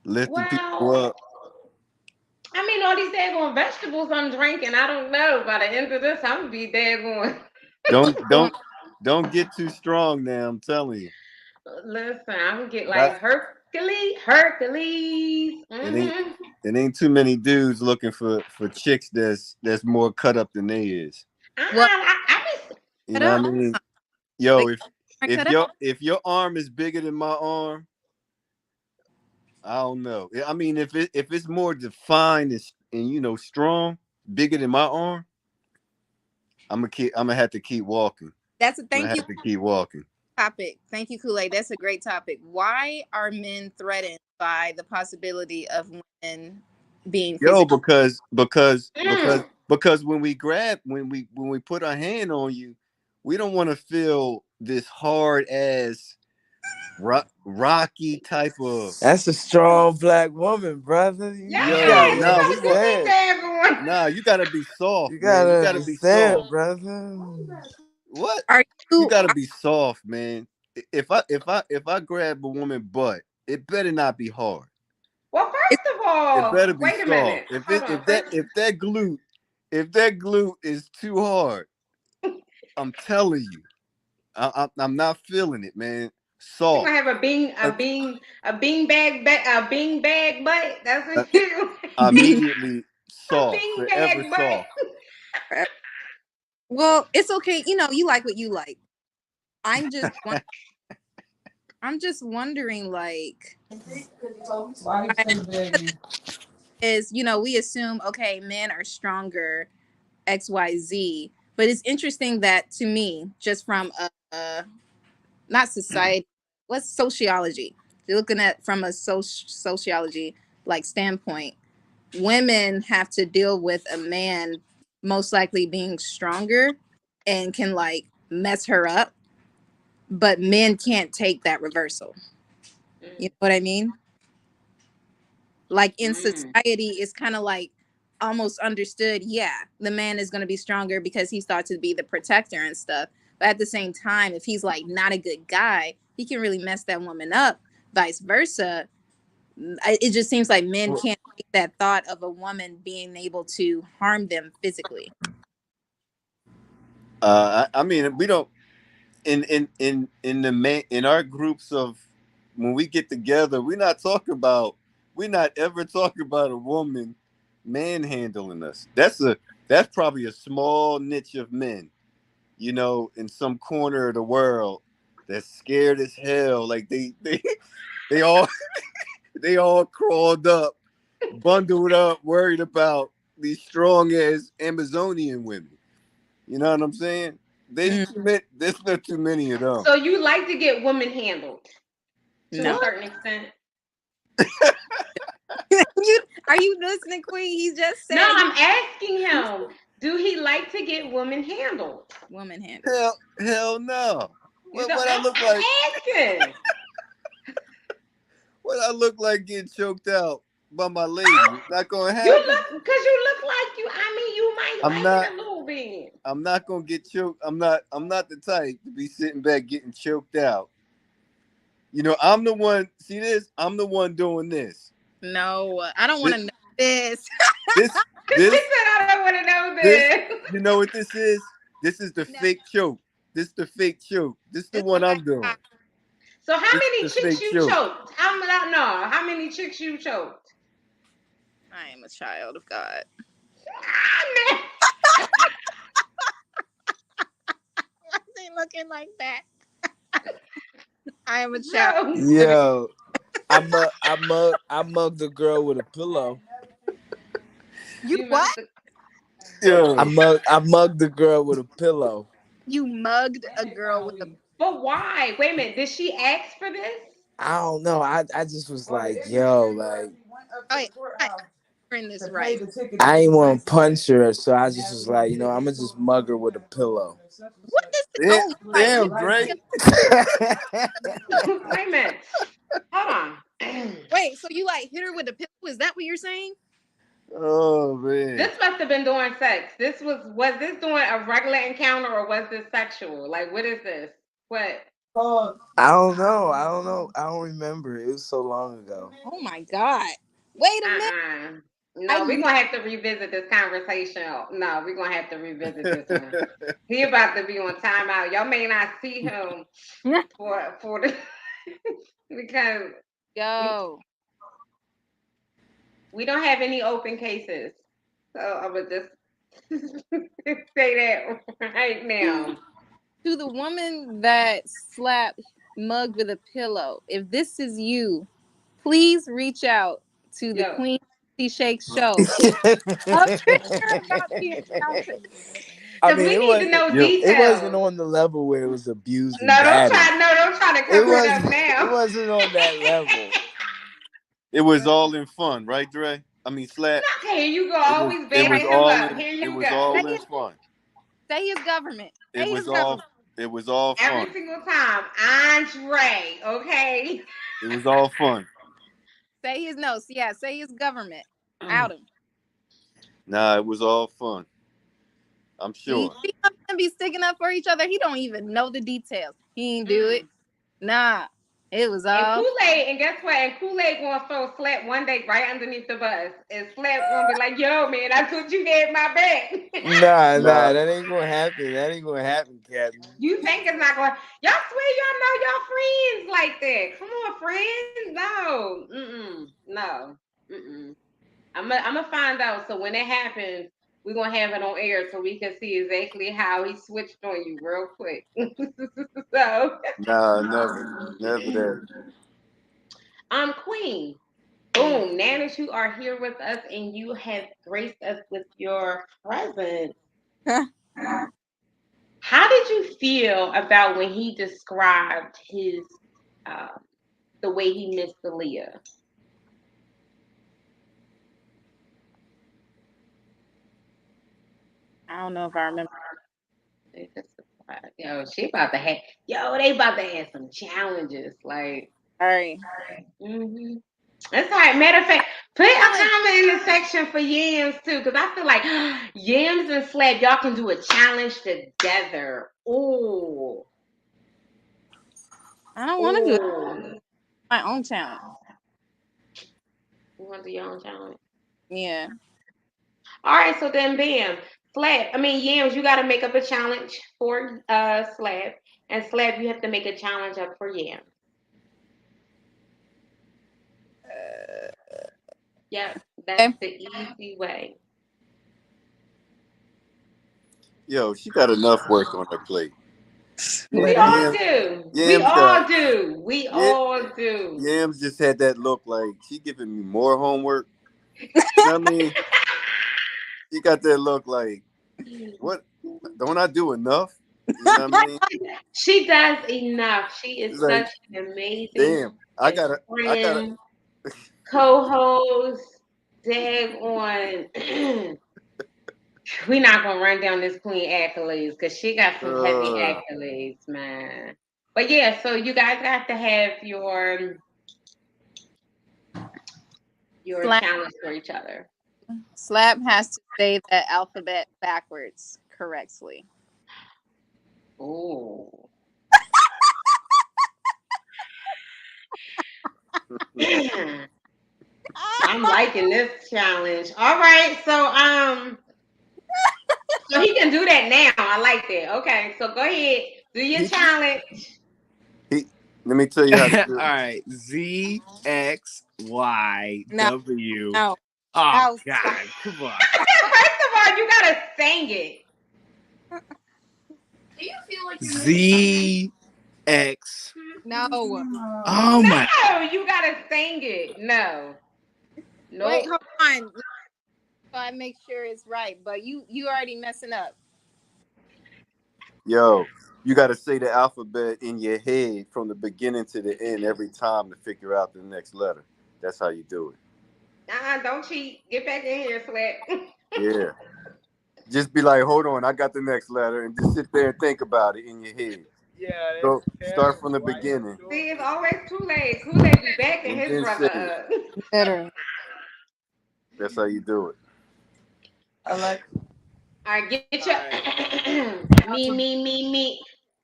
lifting people well, up. I mean, all these daggone vegetables I'm drinking. I don't know. By the end of this, I'm gonna be daggone. Don't Going don't don't get too strong now. I'm telling you. Listen, I'm gonna get like That Hercules, Hercules. it ain't Mm-hmm. it ain't too many dudes looking for chicks that's more cut up than they is. well, I You cut know up. what I mean? They Yo, are cut up. if your arm is bigger than my arm, I don't know. I mean, if it's more defined and strong, bigger than my arm, I'm gonna have to keep walking. That's a I'm gonna thank you have to keep walking. topic. Thank you, Kool Aid. That's a great topic. Why are men threatened by the possibility of women being Yo, physically? because when we put our hand on you, we don't want to feel this hard ass rocky type of. That's a strong black woman, brother. You Yo, gotta yes, you nah, we better want. get this understand. daggone. Nah, you gotta be You soft, man. You gotta gotta be soft. understand, brother. What? Are You you? gotta be soft, man. If I grab a woman butt, it better not be hard. Well, It's, first of It all, better be wait a soft. minute. If Hold it on. if that First, if that glute if that glute is too hard, I'm telling you, I'm not feeling it, man. she gonna Soft. have Uh, a bean bag butt. That's uh, what you. being immediately A soft. bean Forever bag butt. soft. forever. Well, it's okay. You know, you like what you like. I'm just won- I'm just wondering, like, why is we assume okay, men are stronger, XYZ, but it's interesting that to me, just from a not society, what's sociology? You're looking at from a sociology like standpoint. Women have to deal with a man most likely being stronger and can like mess her up, but men can't take that reversal. You know what I mean? Like in Mm. society, it's kind of like almost understood, yeah, the man is going to be stronger because he's thought to be the protector and stuff. But at the same time, if he's like not a good guy, he can really mess that woman up. Vice versa. It just seems like men Well, can't take that thought of a woman being able to harm them physically. I mean, we don't in the main in our groups of when we get together, we're not ever talking about a woman manhandling us. That's probably a small niche of men, in some corner of the world that's scared as hell. Like they all they all crawled up, bundled up, worried about these strong ass Amazonian women. You know what I'm saying? Mm, There's not too many of them. So you like to get woman handled to a no. What? certain extent? Are you listening, Queen? He just No, said he I'm asking him. Do he like to get woman handled? woman handled. Hell no. You What know, what I look I'm like? asking. What I look like getting choked out by my lady? It's not gonna You happen. look, because you look like you. I mean, you might I'm like not. it a little bit. I'm not gonna get choked. I'm not the type to be sitting back getting choked out. I'm the one. See this? I'm the one doing this. No, I don't want This. to know this. This. Because she This. said, I don't want to know This. this. You know what this is? This is the No. fake choke. This the fake choke. This the It's one like, I'm doing. So how This many the chicks fake you choke. choked? How many? No, how many chicks you choked? I am a child of God. Ah, man. Why is he looking like that? I am a child. No. Living. yo, I mugged a girl with a pillow. You You what? must have. Yo. I mugged the girl with a pillow. You mugged a girl with a. But why? Wait a minute. Did she ask for this? I don't know. I just was like, yo, like Oh, yeah, I in this right. I ain't want to punch her, so I just was like, I'm gonna just mug her with a pillow. What is it? Damn, Oh, Like, damn, Dre. wait a minute. Hold on. wait. So you like hit her with a pillow? Is that what you're saying? Oh man. This must have been during sex. Was this during a regular encounter or was this sexual? Like, what is this? What? I don't know. I don't know. I don't remember. It was so long ago. Oh my God. Wait a minute. Uh-uh. I No, we're knew. gonna have to revisit this conversation. No, we're gonna have to revisit this one. He about to be on timeout. Y'all may not see him for the because we Yo. we don't have any open cases. So I would just say that right To, now. to the woman that slapped mugged with a pillow, if this is you, please reach out to the Yo. Queen T Shake Show. A picture about the encounter. I Because mean, we it need to wasn't. know Yo. It wasn't details. on the level where it was abused and No, battered. don't try to It cover it up wasn't. It now. wasn't on that level. It was all in fun, right, Dre? I mean, slap. No, here you go, It was. always It backing was him all up. in. Here It you was go. Say all in his, fun. say his government. It Say his was all. government. It was all Every fun. single time. Andre, okay? It was all fun. Say his no. Yeah, say his government. Out him. Nah, it was all fun. I'm You sure. see them be sticking up for each other. He don't even know the details. He ain't do it. Mm. Nah. It was And all Kool-Aid, and guess what? And Kool-Aid gonna throw Slap one day right underneath the bus. And Slap gonna be like, yo, man, I thought you had my back. Nah, Nah. that ain't gonna happen. That ain't gonna happen, Captain. You think it's not going y'all swear y'all know y'all friends like that. Come on, friends. No. Mm-mm. No. Mm-mm. I'm gonna find out. So when it happens, we're gonna have it on air so we can see exactly how he switched on you real quick. So, Nah, never, never that. Queen. Yeah. Boom. Now that you are here with us and you have graced us with your presence, how did you feel about when he described um, the way he missed Aaliyah? I don't know if I remember. Yo, she about to have, yo, they about to have some challenges. Like, All right. hmm that's all right. Matter of fact, put a comment in the section for Yams too, because I feel like Yams and Slab, y'all can do a challenge together. Ooh, I don't want to do ooh. my own challenge. You want to do your own challenge? Yeah. All right, so then, bam, Yams, you got to make up a challenge for Slab, and Slab, you have to make a challenge up for Yams. Yep, that's Okay. the easy way. Yo, she got enough work on her plate. We Literally. all Yams, do. We Yams got all do. We yeah, all do. Yams just had that look like she giving me more homework. You know what I mean? She got that look like what? Don't I do enough? You know what I mean? She does enough. She is It's like, such an amazing damn, best I gotta. friend, co-host, dag on. We're not gonna run down this queen accolades because she got some heavy Uh, accolades, man. But yeah, so you guys got to have your Slap. challenge for each other. Slap has to say the alphabet backwards correctly. Ooh. I'm liking this challenge. All right, so he can do that now. I like that. Okay, so go ahead, do your he, challenge. he, let me tell you how to All do it. right, Z X Y No, W. no, Oh no. Stop. God, come on. First of all, you gotta sing it. Z X. No. Oh my. No, you gotta sing it. No, Wait, nope. hold on. So I make sure it's right. But you already messing up. Yo, you got to say the alphabet in your head from the beginning to the end every time to figure out the next letter. That's how you do it. Don't cheat. Get back in here, Sweat. Yeah. Just be like, hold on, I got the next letter, and just sit there and think about it in your head. Yeah, that's Go start from the terrible. Why you beginning See, doing it's me? always Kool-Aid. Kool-Aid be backing and his then say brother it. up. Literally. That's how you do it. All right, get All your right. me.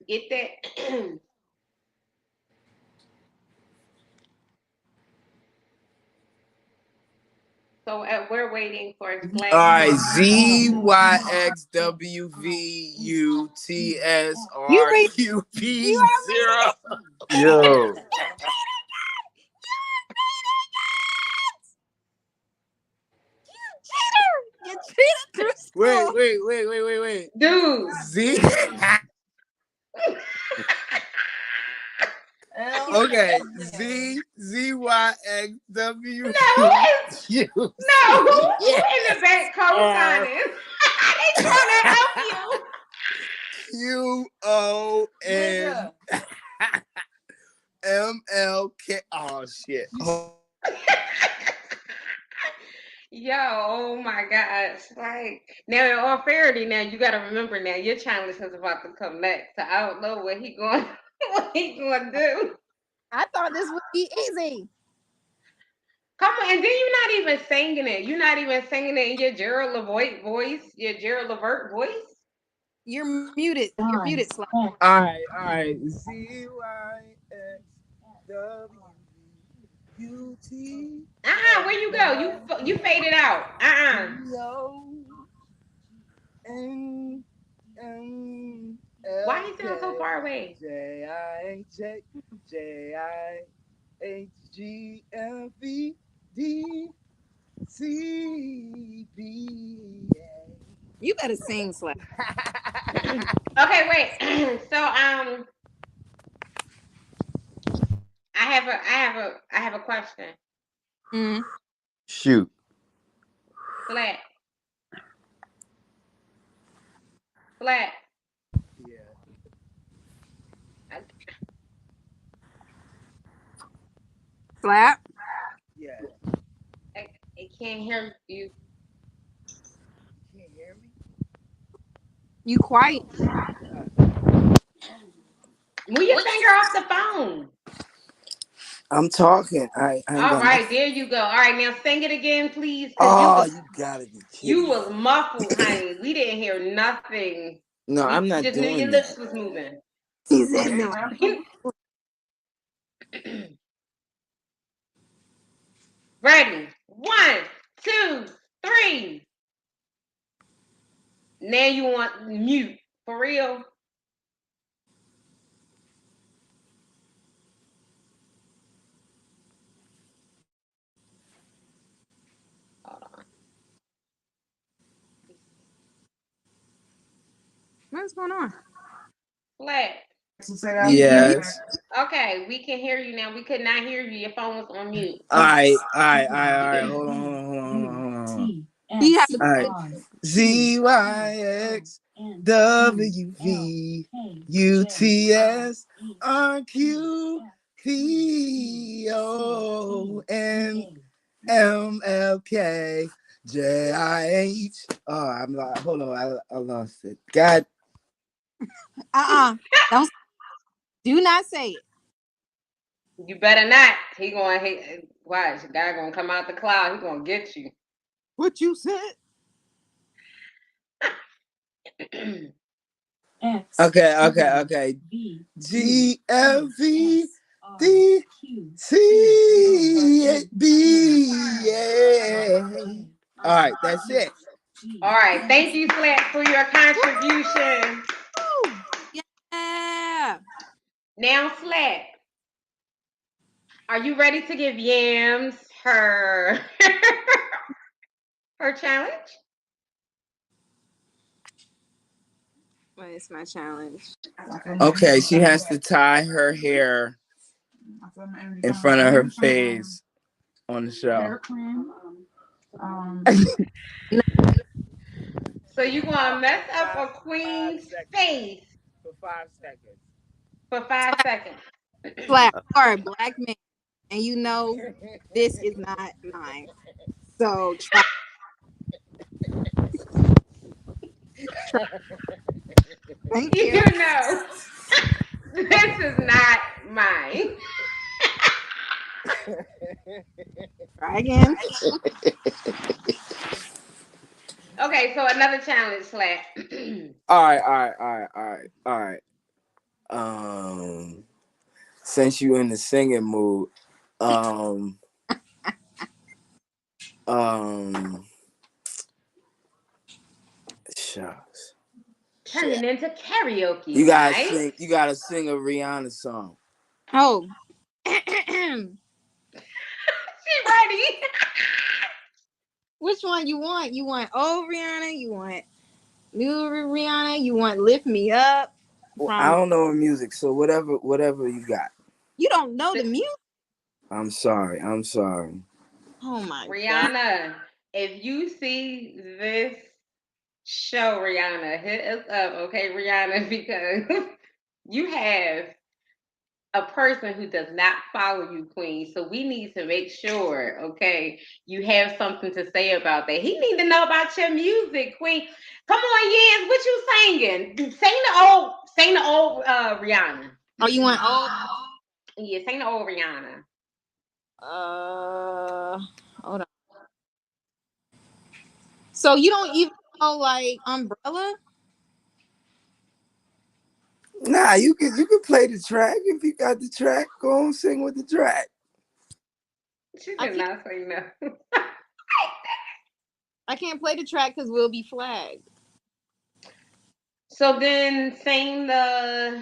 Get that. So we're waiting for All Slab right, to. Z Y X W V U T S You R read. Q You P are 0. reading. Yo, You cheated through Wait, school. wait, wait, wait, wait, wait. Dude. Z. Okay, Z Y X W No, who is U no T who in the back R co-signing? They trying to help you. Q O N M L K. Oh shit. Yo, oh my gosh. Like now in all fairity, now you gotta remember now your challenge is about to come next. So I don't know what he going what he gonna do. I thought this would be easy. Come on, and then you're not even singing it. You're not even singing it in your Gerald Levert voice, your Gerald Levert voice. You're muted. You're muted, Slap. All right. Z Y X W U T Where you go? You faded out. C O N M Why L you sound so K far away? J I H G F E D C B A. You better sing, Slap. Okay, wait. So I have a question. Mm. Shoot. Flat, flat. Yeah. I, Slap. Yeah. I can't hear you. Can't hear me? You quiet. Move your finger off the phone. I'm talking. I ain't All gonna. right, there you go. All right, now sing it again, please, because Oh, you gotta be you kidding me. was muffled, honey. We didn't hear nothing. No, We I'm not just knew your doing lips that. was moving. He said no. Ready? One, two, three. Now you want mute for real? Hold on. What's going on? Flat. Yes. Okay, we can hear you now. We could not hear you. Your phone was on mute. All right. Hold on. You have to All put right. ZYXWVUTSRQPONMLKJIH. Oh, I'm like, hold on, I lost it. God, don't do not say it. You better not. He going to watch. Guy gonna come out the cloud. He gonna get you. What you said? okay. GLVDCB. All right, that's it. All right. Thank you, Flat, for your contribution. Woo! Yeah. Now, Flat, are you ready to give Yams her her challenge? What is my challenge? Okay, she has to tie her hair in front of her face on the show. So you gonna mess up Five, a five queen's seconds. face For 5 seconds. for 5 seconds. Slap. You are a black man, and you know this is not mine. So try. Try. Thank You you. know, this is not mine. Try again. Okay, so another challenge, Flat. All right. Since you in the singing mood, um, um, shucks, Turning shit. into karaoke You gotta night. sing. You gotta sing a Rihanna song. Oh. She ready. Which one you want? You want old Rihanna? You want new Rihanna? You want Lift Me Up Well, I from? don't know music, so whatever you got. You don't know the music? I'm sorry. I'm sorry. Oh my god! Rihanna, if you see this show, Rihanna, hit us up, okay, Rihanna, because you have a person who does not follow you, Queen. So we need to make sure, okay, you have something to say about that. He need to know about your music, Queen. Come on, Yans, what you singing? Sing the old Rihanna. Oh, you want old? Yeah, sing the old Rihanna. Uh, hold on. So you don't even know like Umbrella? Nah, you can play the track if you got the track. Go on, sing with the track. She I did can't. not say no. I can't play the track because we'll be flagged. So then sing the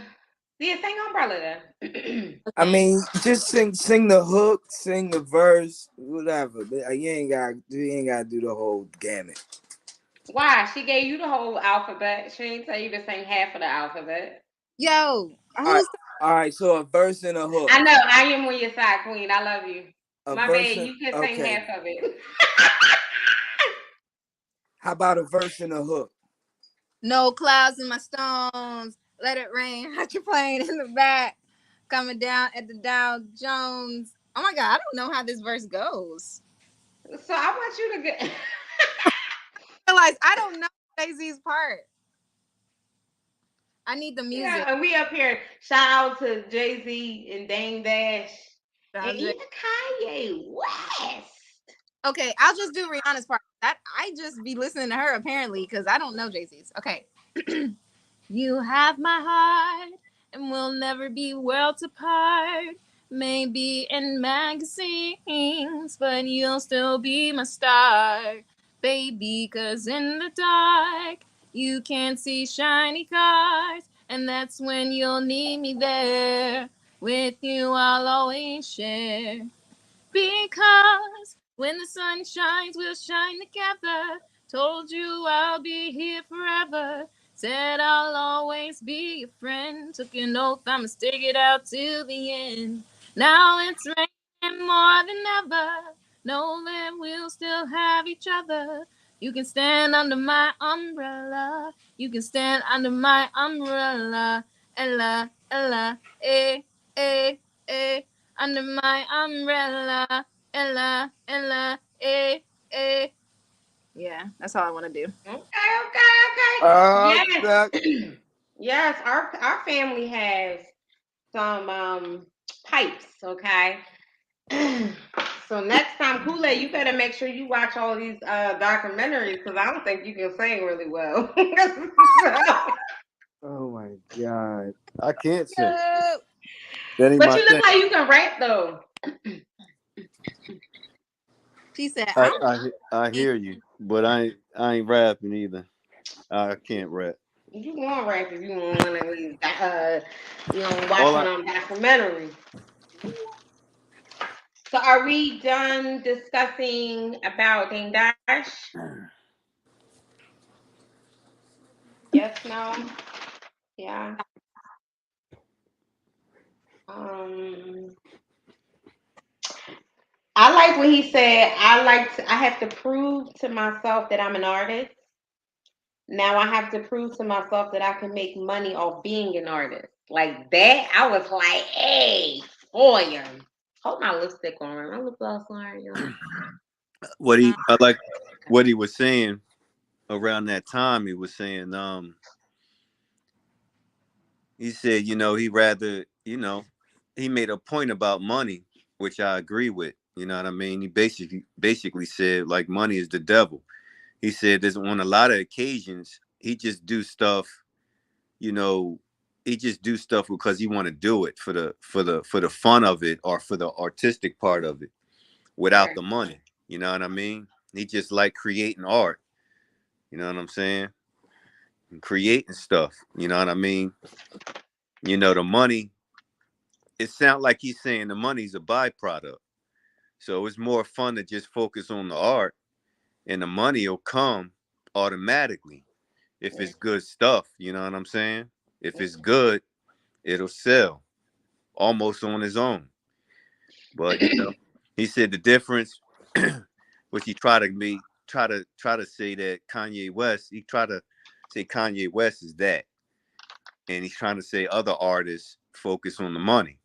sing Umbrella then. I Okay. mean, just sing the hook, sing the verse, whatever. But you ain't got to do the whole gamut. Why? She gave you the whole alphabet. She didn't tell you to sing half of the alphabet. Yo, All right, who's all right. So a verse and a hook. I know. I am on your side, Queen. I love you. A My verse bad. and You can sing okay. half of it. How about a verse and a hook? no clouds in my stones? Let it rain. Hot your plane in the back. Coming down at the Dow Jones. Oh my god, I don't know how this verse goes. So I want you to get. I realize I don't know Jay Z's part. I need the music. Yeah, and we up here. Shout out to Jay Z and Dame Dash and even Kanye West. Okay, I'll just do Rihanna's part. That I just be listening to her apparently because I don't know Jay Z's. Okay. You have my heart, and we'll never be worlds apart. Maybe in magazines, but you'll still be my star, baby. Cause in the dark, you can't see shiny cars, and that's when you'll need me there. With you, I'll always share. Because when the sun shines, we'll shine together. Told you I'll be here forever. Said I'll always be your friend. Took an oath, I'ma stick it out till the end. Now it's raining more than ever. Know that we'll still have each other. You can stand under my umbrella. You can stand under my umbrella. Ella, Ella, eh, eh, eh under my umbrella. Ella, Ella, eh, eh. Yeah, that's all I want to do. Okay, okay, okay. That Yes, yes. Our family has some pipes. Okay. So next time, Kool-Aid, you better make sure you watch all these documentaries because I don't think you can sing really well. So- Oh my god, I can't sing. Yo. That ain't but my you look thing. like you can rap though. She said, I I'm I, I hear you, but I ain't rapping either. I can't rap. You want rap if you want one of these, watch All one I of them documentaries. So are we done discussing about Dame Dash? Yes, no, yeah. Um, I like when he said, I have to prove to myself that I'm an artist. Now I have to prove to myself that I can make money off being an artist. Like that, I was like, hey, boy. Hold my lipstick on. My lip gloss on, y'all. what he I like what he was saying around that time. He was saying he said he rather he made a point about money, which I agree with. You know what I mean? He basically said like money is the devil. He said there's on a lot of occasions he just do stuff, you know, he just do stuff because he want to do it for the fun of it or for the artistic part of it without Right. the money. You know what I mean? He just like creating art. You know what I'm saying? And creating stuff. You know what I mean? The money. It sounds like he's saying the money's a byproduct. So it's more fun to just focus on the art, and the money will come automatically if Yeah. it's good stuff. You know what I'm saying? If it's good, it'll sell almost on its own. But he said the difference, which he tried to be try to say that Kanye West, he tried to say Kanye West is that, and he's trying to say other artists focus on the money.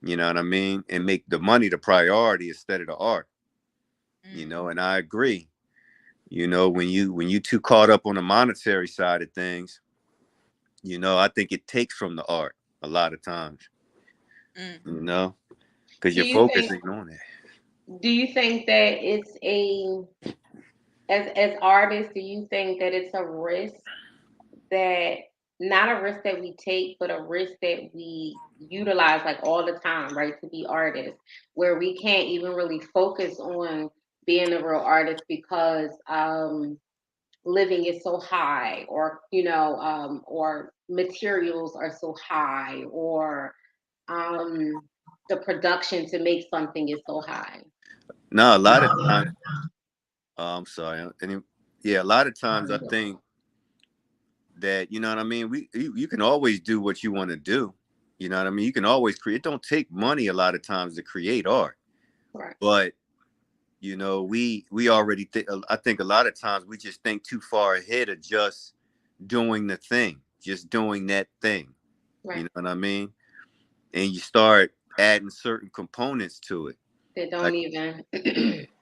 You know what I mean, and make the money the priority instead of the art. And I agree. When you too caught up on the monetary side of things, I think it takes from the art a lot of times. You know, because Do you're you think? focusing on it. Do you think that it's as artists? Do you think that it's a risk that not a risk that we take, but a risk that we utilize like all the time, right? To be artists, where we can't even really focus on being a real artist because living is so high, or or materials are so high, or um, the production to make something is so high. No, a lot of times. I'm sorry. yeah, a lot of times I think that, you know what I mean, you can always do what you want to do. You know what I mean? You can always create. It don't take money a lot of times to create art. Right. But we already think. I think a lot of times we just think too far ahead of just doing the thing, just doing that thing. You Right. know what I mean? And you start adding certain components to it. They don't Like, even.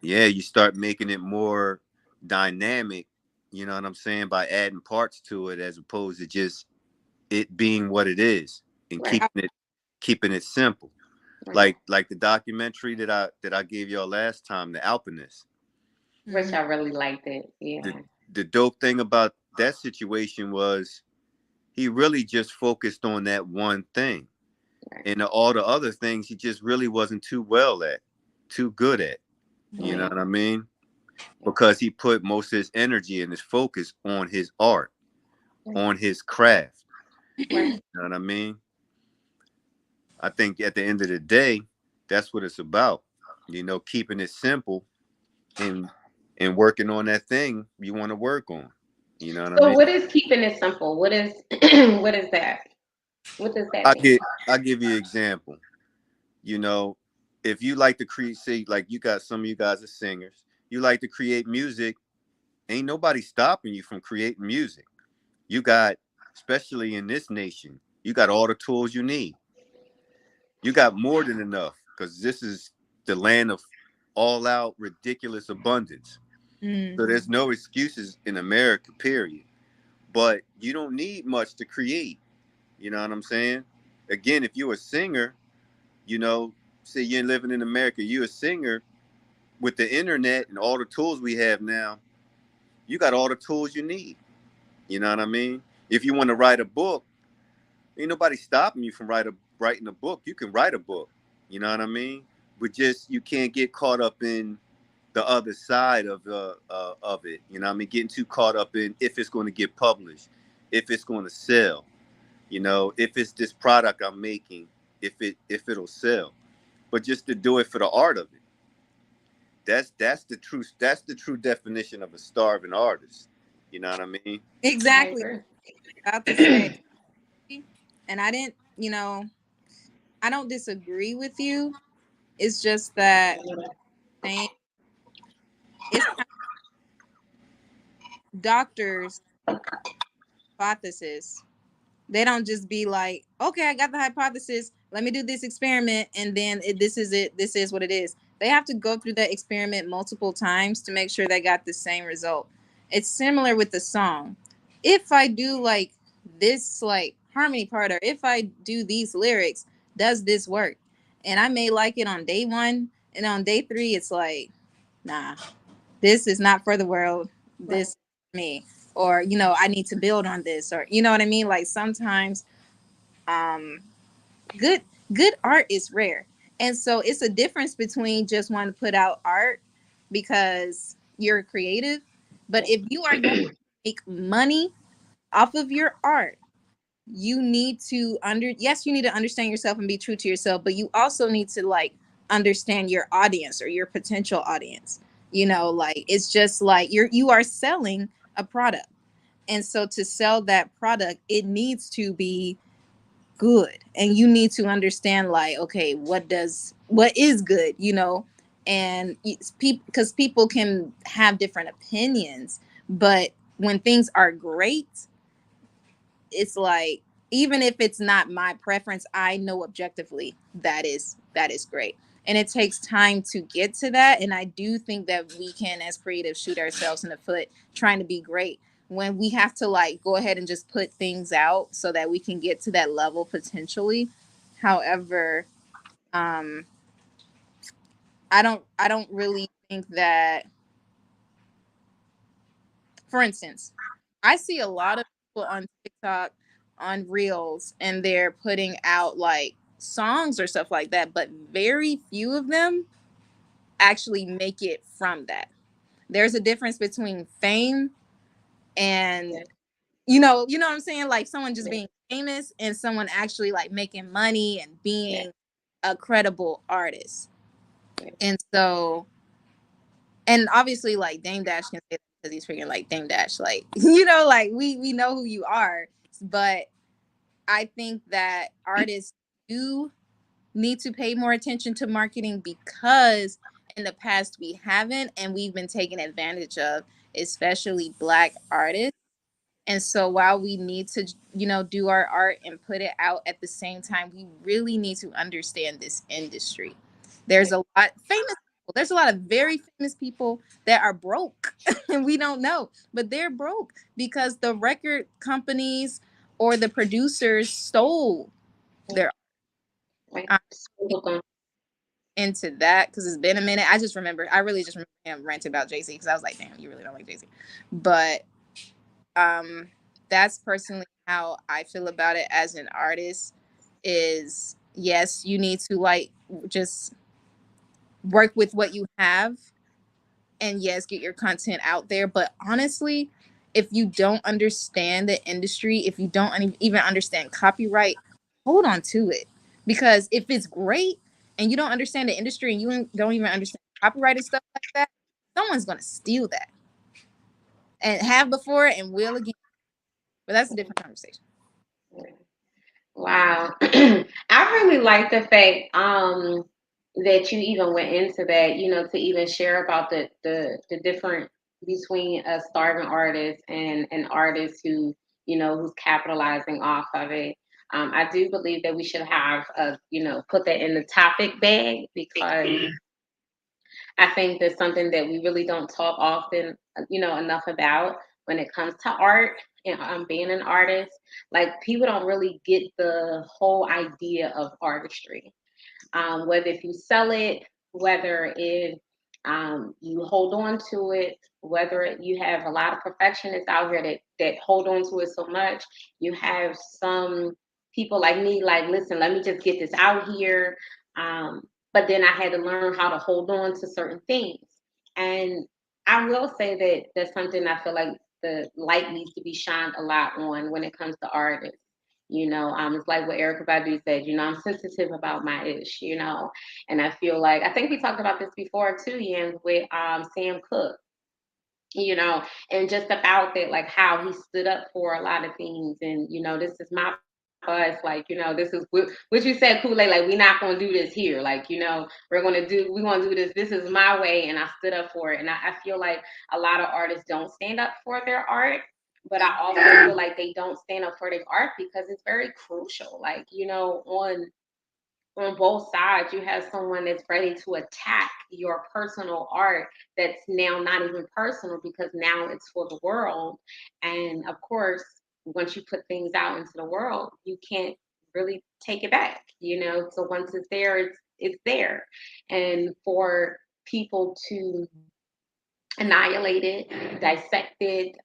yeah, you start making it more dynamic. You know what I'm saying? By adding parts to it, as opposed to just it being what it is, and Right. keeping it simple. Right. Like the documentary that I gave y'all last time, The Alpinist. Which Mhm. I really liked it. The Yeah. the dope thing about that situation was he really just focused on that one thing. Right. And all the other things he just really wasn't too good at. You know Right. what I mean? Because he put most of his energy and his focus on his art, Right. on his craft. Right. You know what I mean? I think at the end of the day, that's what it's about. Keeping it simple and working on that thing you want to work on. You know what I So mean? what is keeping it simple? What is what is that? What does that I mean? get I give you an example. You know, if you like to create, say, like you got some of you guys are singers, you like to create music, ain't nobody stopping you from creating music. You got, especially in this nation, you got all the tools you need. You got more than enough because this is the land of all out ridiculous abundance. So Mhm. there's no excuses in America, period. But you don't need much to create. You know what I'm saying? Again, if you're a singer, you know, say you're living in America, you're a singer with the internet and all the tools we have now, you got all the tools you need. You know what I mean? If you want to write a book, ain't nobody stopping you from writing a book. You can write a book. You know what I mean? But just you can't get caught up in the other side of it. You know what I mean? Getting too caught up in if it's going to get published, if it's going to sell. If it's this product I'm making, if it'll sell. But just to do it for the art of it. That's the true definition of a starving artist. You know what I mean? I Exactly. agree. About to say, and I didn't, I don't disagree with you. It's just that saying it's kind of doctors' hypothesis. They don't just be like, okay, I got the hypothesis. Let me do this experiment, and then this is it. This is what it is. They have to go through that experiment multiple times to make sure they got the same result. It's similar with the song. If I do like this, like harmony part, or if I do these lyrics, does this work? And I may like it on day one, and on day three, it's like, nah, this is not for the world. This Right. is me. Or, I need to build on this, or you know what I mean? Like sometimes um good good art is rare. And so it's a difference between just wanting to put out art because you're creative. But if you are going to make money off of your art, you need to yes, you need to understand yourself and be true to yourself, but you also need to like understand your audience or your potential audience. Like it's just like you are selling a product. And so to sell that product, it needs to be good. And you need to understand like, okay, what is good, And people, because people can have different opinions, but when things are great, it's like, even if it's not my preference, I know objectively that is great. And it takes time to get to that. And I do think that we can, as creatives, shoot ourselves in the foot trying to be great when we have to like go ahead and just put things out so that we can get to that level potentially. However, um I don't really think that, for instance, I see a lot of people on TikTok, on Reels, and they're putting out like songs or stuff like that, but very few of them actually make it from that. There's a difference between fame and Yeah. you know what I'm saying? Like someone just Yeah. being famous and someone actually like making money and Yeah. being a credible artist. Yeah. And so, and obviously like Dame Dash can say that because he's freaking like Dame Dash. Like, you know, like we know who you are. But I think that artists do need to pay more attention to marketing because in the past we haven't, and we've been taken advantage of, especially Black artists. And so while we need to, you know, do our art and put it out at the same time, we really need to understand this industry. There's a lot famous people. There's a lot of very famous people that are broke and we don't know, but they're broke because the record companies or the producers stole their Like, art. Into that because it's been a minute. I really just remember him ranting about Jay-Z because I was like, damn, you really don't like Jay-Z. But um that's personally how I feel about it as an artist is yes, you need to like just work with what you have and yes, get your content out there. But honestly, if you don't understand the industry, if you don't even understand copyright, hold on to it. Because if it's great and you don't understand the industry and you don't even understand copyright and stuff like that, someone's going to steal that and have before and will again. But that's a different conversation. wow. I really like the fact that you even went into that, you know, to even share about the difference between a starving artist and an artist who, you know, who's capitalizing off of it. I do believe that we should have you know, put that in the topic bag because I think that's something that we really don't talk often, you know, enough about when it comes to art and being an artist. Like people don't really get the whole idea of artistry, whether if you sell it, whether it you hold on to it, whether you have a lot of perfectionists out here that hold on to it so much. You have some people like me, like, listen, let me just get this out here. But then I had to learn how to hold on to certain things. And I will say that that's something I feel like the light needs to be shined a lot on when it comes to artists. You know, it's like what Erica Badu said, you know, I'm sensitive about my ish, you know, and I feel like, I think we talked about this before too, Ian, with Sam Cooke, you know, and just about that, like how he stood up for a lot of things. And, you know, this is my bus, like, you know, this is what you said, Kool-Aid, like, we're not going to do this here. Like, you know, we're going to do this is my way. And I stood up for it. And I feel like a lot of artists don't stand up for their art. But I also feel like they don't stand up for their art because it's very crucial. Like, you know, on both sides, you have someone that's ready to attack your personal art that's now not even personal because now it's for the world. And of course, once you put things out into the world, you can't really take it back, you know. So once it's there, it's there. And for people to annihilate it, dissect it,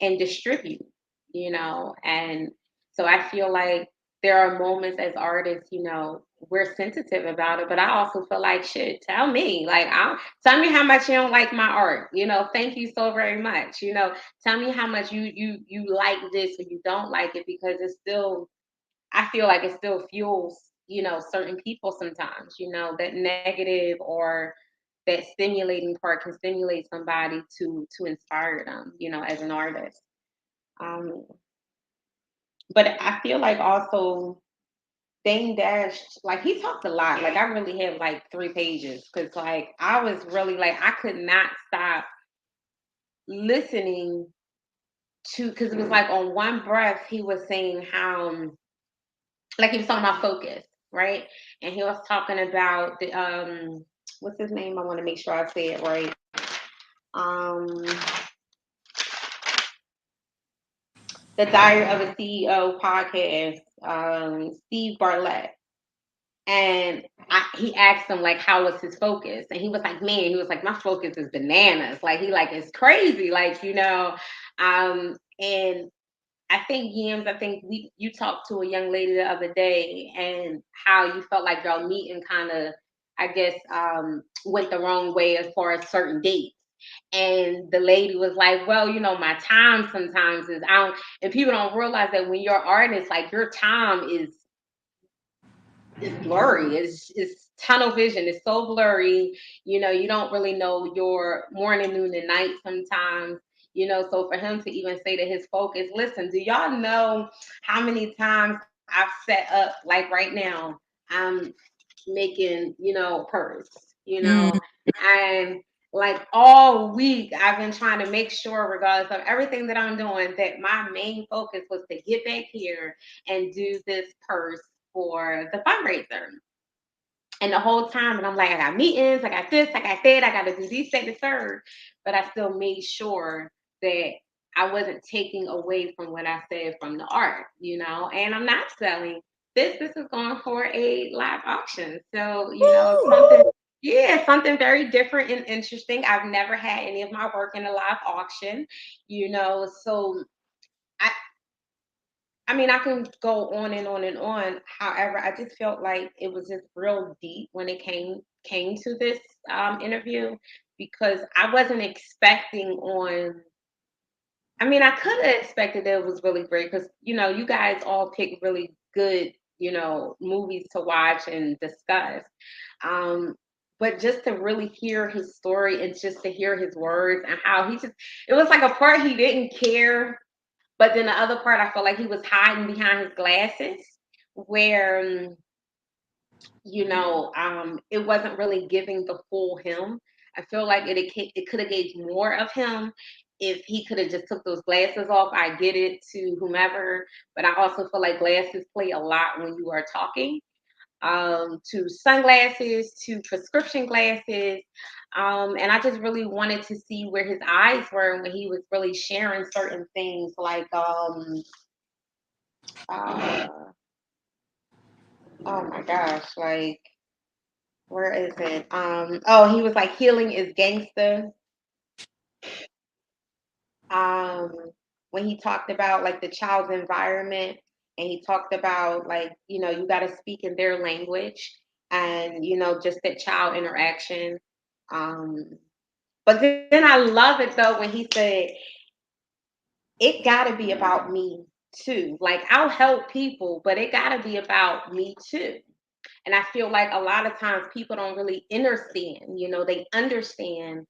and distribute, you know. And so I feel like there are moments as artists, you know, we're sensitive about it, but I also feel like, shit, tell me, like, tell me how much you don't like my art, you know. Thank you so very much, you know. Tell me how much you like this or you don't like it because it's still, I feel like it still fuels, you know, certain people sometimes, you know, that negative or that stimulating part can stimulate somebody to inspire them, you know, as an artist. Um, but I feel like also Dame Dash, like he talked a lot. Like I really had like 3 pages because like I was really like I could not stop listening to because it was like on one breath he was saying how like he was talking about focus, right? And he was talking about the what's his name? I want to make sure I say it right. Um the Diary of a CEO podcast, Steve Bartlett. And he asked him like how was his focus and he was like, man, he was like, my focus is bananas, like he like it's crazy, like, you know. And I think Yams, I think you talked to a young lady the other day and how you felt like y'all meeting kind of, I guess, went the wrong way as far as certain dates. And the lady was like, well, you know, my time sometimes is out. And people don't realize that when you're artists, like your time is blurry. It's tunnel vision. It's so blurry. You don't really know your morning, noon, and night sometimes. So for him to even say to his focus, listen, do y'all know how many times I've set up, like right now, I'm making, purse, Mm. and like all week I've been trying to make sure, regardless of everything that I'm doing, that my main focus was to get back here and do this purse for the fundraiser. And the whole time, and I'm like, I got meetings, I got this, I got that, I got to do these, that, and the third. But I still made sure that I wasn't taking away from what I said from the art, and I'm not selling this. This is going for a live auction. So, something, yeah, something very different and interesting. I've never had any of my work in a live auction, so I, I mean, I can go on and on and on. However, I just felt like it was just real deep when it came to this interview, because I wasn't expecting on. I mean, I could have expected that it was really great, because you guys all pick really good movies to watch and discuss. Um, but just to really hear his story and just to hear his words and how he just, it was like a part he didn't care, but then the other part, I felt like he was hiding behind his glasses, where it wasn't really giving the full him. I feel like it could have gave more of him if he could have just took those glasses off. I get it, to whomever, but I also feel like glasses play a lot when you are talking. To sunglasses, to prescription glasses. And I just really wanted to see where his eyes were when he was really sharing certain things, like uh oh my gosh, like, where is it? Oh, he was like, healing is gangster. Um when he talked about like the child's environment, and he talked about, like, you got to speak in their language, and just that child interaction. Um but then I love it though when he said, it got to be about me too. Like, I'll help people, but it got to be about me too. And I feel like a lot of times people don't really understand, they understand,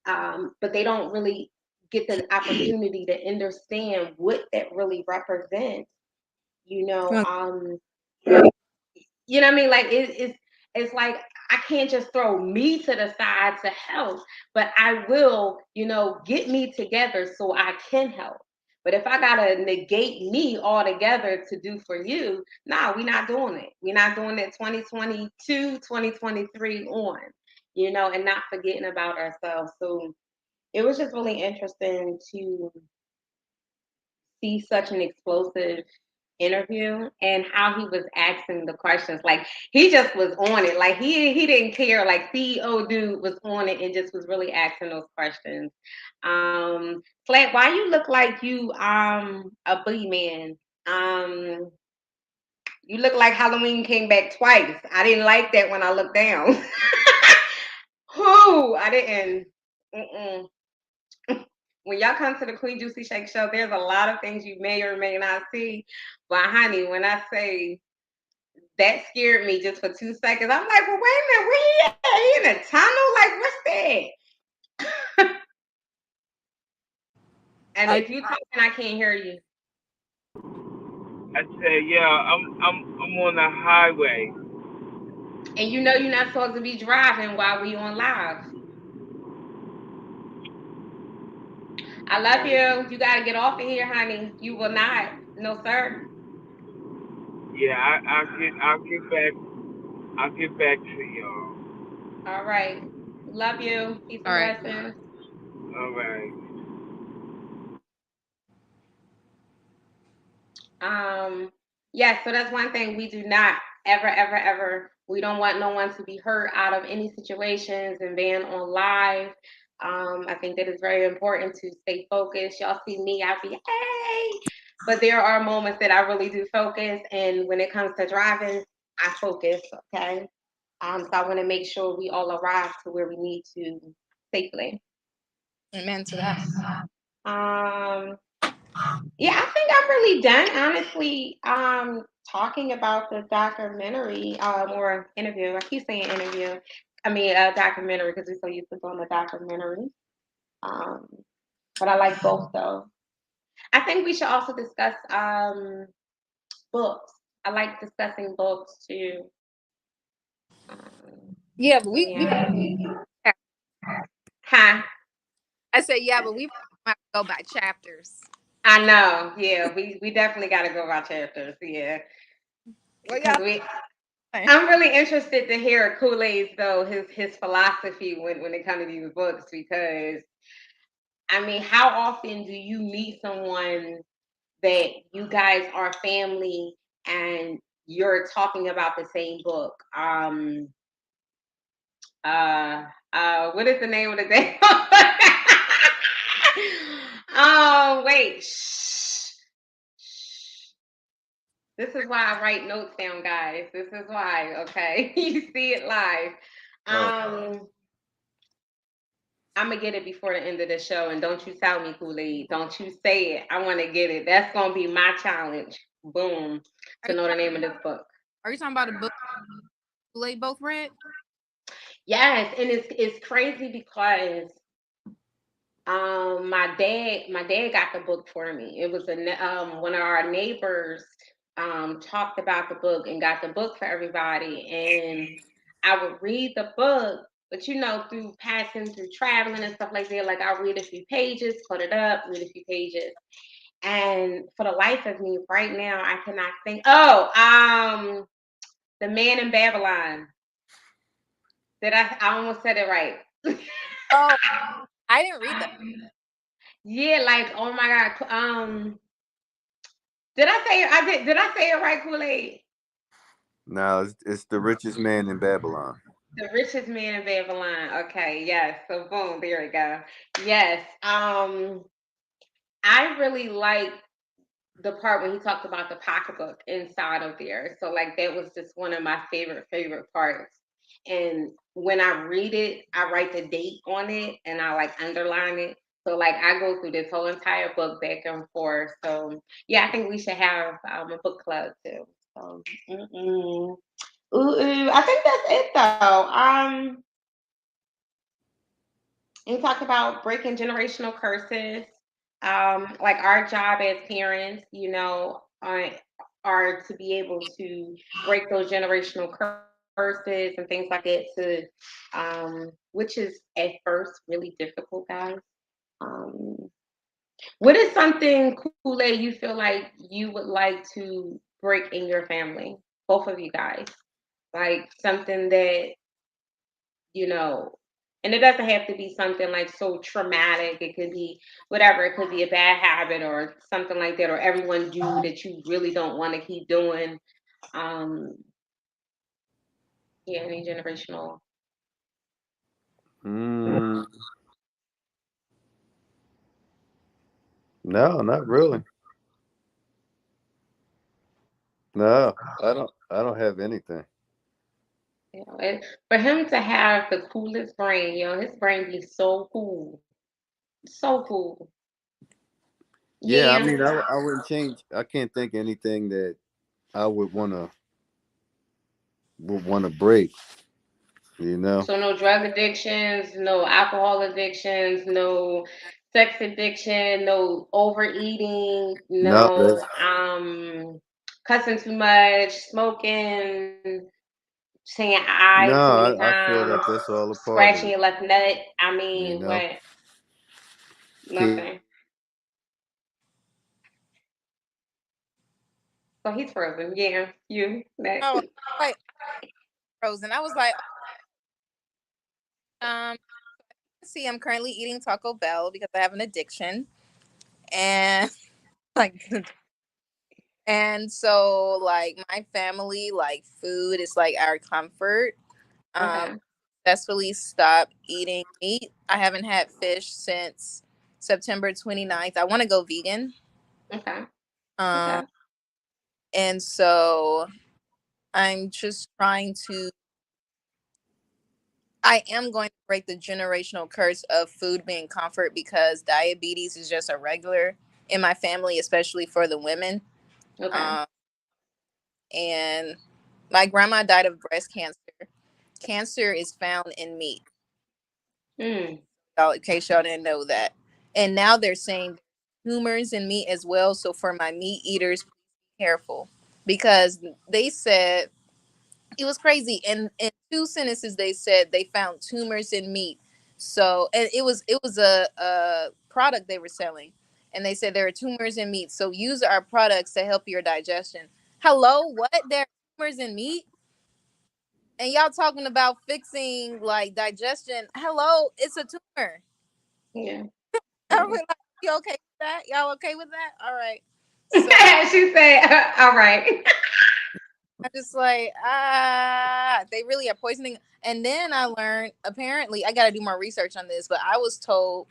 but they don't really get the opportunity to understand what that really represents, you know. Well, Um, you know what I mean? Like, it's like, I can't just throw me to the side to help, but I will, get me together so I can help. But if I gotta negate me altogether to do for you, nah, we're not doing it. We're not doing it 2022, 2023 on, and not forgetting about ourselves. So it was just really interesting to see such an explosive interview, and how he was asking the questions. Like, he just was on it. Like, he didn't care. Like, CEO dude was on it and just was really asking those questions. Flat, why you look like you a boogeyman? Um you look like Halloween came back twice. I didn't like that when I looked down. Who I didn't. Mm-mm. When y'all come to the Queen Juicy Shake Show, there's a lot of things you may or may not see. But honey, when I say that scared me just for 2 seconds, I'm like, well, wait a minute, where he at? He in a tunnel? Like, what's that? And I if you talking, I can't hear you. I said, yeah, I'm on the highway. And you're not supposed to be driving while we on live. I love Right. you. You gotta get off of here, honey. You will not. No, sir. Yeah, I'll get back to y'all. All right. Love you. Peace all and right. blessings. All right. Um, yeah, so that's one thing we do not ever, ever, ever. We don't want no one to be hurt out of any situations and being on live. I think that is very important to stay focused. Y'all see me, I be, hey, but there are moments that I really do focus, and when it comes to driving, I focus. Okay, so I want to make sure we all arrive to where we need to safely. Amen to that. Um, yeah, I think I'm really done, honestly. talking about the documentary or interview. I keep saying interview. I mean, documentary because we're so used to doing the documentary. Um, but I like both though. I think we should also discuss books. I like discussing books too. Um, Yeah, but we yeah. Huh? I said yeah, but we might go by chapters. I know. Yeah, we definitely got to go by chapters. Yeah, What because y'all we. think? I'm really interested to hear Kool-Aid's though his philosophy when it comes to these books because I mean, how often do you meet someone that you guys are family and you're talking about the same book? What is the name of the damn? Oh, wait. Shh. Shh. This is why I write notes down, guys. This is why, okay? You see it live. Oh, Um, I'm gonna get it before the end of the show, and don't you tell me, Kool-Aid. Don't you say it. I want to get it. That's gonna be my challenge. Boom, Are to you, know the name of this book. are you talking about a book they both read? Yes, and it's crazy because my dad got the book for me. It was one of our neighbors talked about the book and got the book for everybody, and I would read the book, but through passing through traveling and stuff like that, like I read a few pages, put it up, read a few pages, and for the life of me, right now, I cannot think. Oh, the Man in Babylon. Did I almost said it right? Oh, I didn't read that. Yeah, like oh my god. Did I say it? I did. Did I say it right, Kool Aid? now it's the richest man in Babylon. The richest man in Babylon. Okay, yes. So boom, there we go. Yes. I really like the part when he talked about the pocketbook inside of there. So like that was just one of my favorite parts. And when I read it, I write the date on it and I like underline it. So like I go through this whole entire book back and forth. So yeah, I think we should have a book club too. So I think that's it though. And talk about breaking generational curses. Like our job as parents, are to be able to break those generational curses and things like that. Which is at first really difficult, guys. Um, what is something Kool-Aid you feel like you would like to break in your family, both of you guys? Like something that you know, and it doesn't have to be something like so traumatic. It could be whatever. It could be a bad habit or something like that, or everyone do that you really don't want to keep doing. Um, yeah, any generational. Mm, no, not really. No, I don't have anything. For him to have the coolest brain, his brain be so cool, so cool. Yeah, I Yeah. mean, I wouldn't change. I can't think anything that I would want to break. You know? So no drug addictions, no alcohol addictions, no sex addiction, no overeating, No, no cussing too much, smoking, saying I too no. many I feel times, that that's all a part scratching of your it. left nut. I You mean, know, what? kids. Nothing. So he's frozen. Yeah, you next. Oh, like frozen. I was like, see, I'm currently eating Taco Bell because I have an addiction, and like, so like my family, like food is like our comfort. Um, Okay. successfully stopped eating meat. I haven't had fish since September 29th. I want to go vegan. Okay. Um, Okay. and so I'm just trying to. I am going to break the generational curse of food being comfort because diabetes is just a regular in my family, especially for the women. Okay. Um, and my grandma died of breast cancer. Cancer is found in meat. Mm. Y'all, in case y'all didn't know that. And now they're saying tumors in meat as well. So for my meat eaters, please be careful because they said it was crazy. And in two sentences, they said they found tumors in meat. So and it was a product they were selling, and they said there are tumors in meat. So use our products to help your digestion. Hello, what? There are tumors in meat, and y'all talking about fixing like digestion. Hello, it's a tumor. Yeah. I Yeah. was like, you okay with that? Y'all okay with that? All right. So She said, "All right." I'm just like, they really are poisoning. And then I learned, apparently, I got to do more research on this, but I was told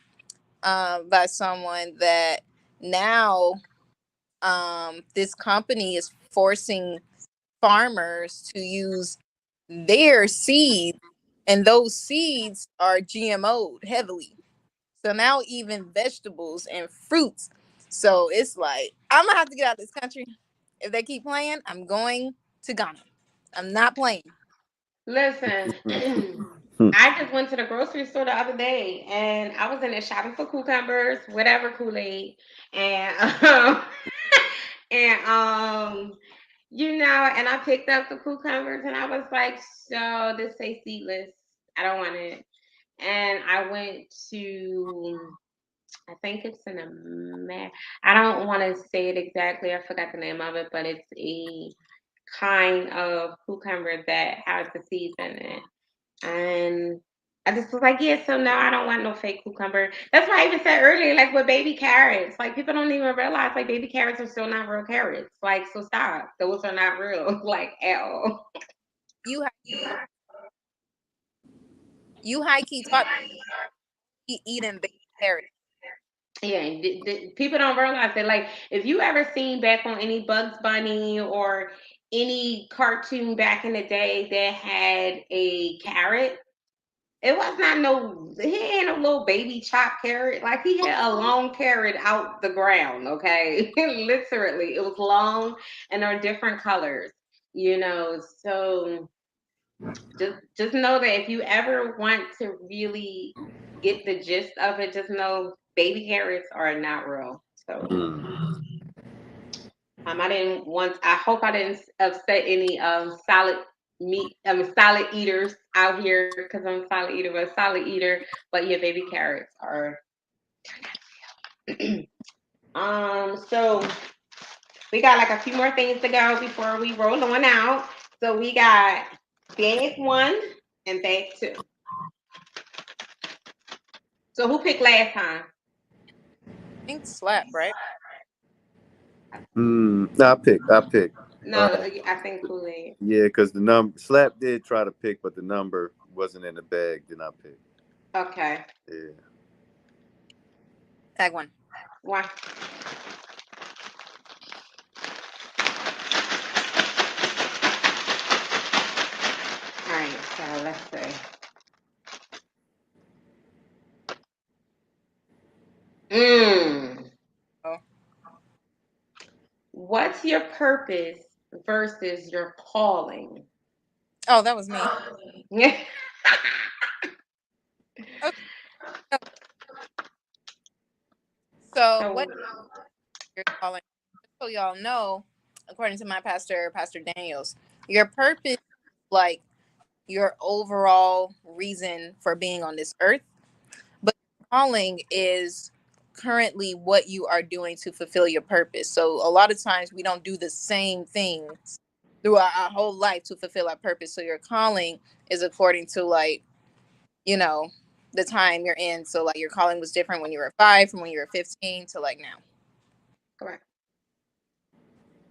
by someone that now this company is forcing farmers to use their seeds, and those seeds are GMO'd heavily. So now even vegetables and fruits. So it's like I'm gonna have to get out of this country. If they keep playing, I'm going to Ghana. I'm not playing. Listen, I just went to the grocery store the other day and I was in there shopping for cucumbers, whatever Kool-Aid, and and and I picked up the cucumbers and I was like, so this say seedless. I don't want it. And I went to, I think it's in a, I don't want to say it exactly. I forgot the name of it, but it's a kind of cucumber that has the seeds in it. And I just was like, yeah, so no, I don't want no fake cucumber. That's why I even said earlier, like with baby carrots, like people don't even realize like baby carrots are still not real carrots. Like, so stop. Those are not real, like at all. You you high key taught me eating baby carrots. Yeah, and people don't realize that. Like, if you ever seen back on any Bugs Bunny or any cartoon back in the day that had a carrot, it was not no, he ain't no little baby chopped carrot. Like he had a long carrot out the ground, okay? Literally. It was long and are different colors, you know. So just know that if you ever want to really get the gist of it, just know baby carrots are not real. So I didn't want. I hope I didn't upset any solid meat. Solid eaters out here because I'm a solid eater, but a solid eater. But yeah, baby carrots are. So we got like a few more things to go before we roll on out. So we got bag one and bag two. So who picked last time? I think slap, right? No, I pick. No, I think Kool Aid. Yeah, because the number Slap did try to pick, but the number wasn't in the bag. Did not pick. Okay. Yeah. Tag one. Why? All right. So let's see. Mm. Oh, What's your purpose versus your calling? oh, that was me. Okay. So So, what you're calling? Just so y'all know, according to my pastor, Pastor Daniels, your purpose, like your overall reason for being on this earth, but calling is currently what you are doing to fulfill your purpose. So a lot of times we don't do the same things throughout our whole life to fulfill our purpose. So your calling is according to like, you know, the time you're in. So like your calling was different when you were 5 from when you were 15 to like now. correct.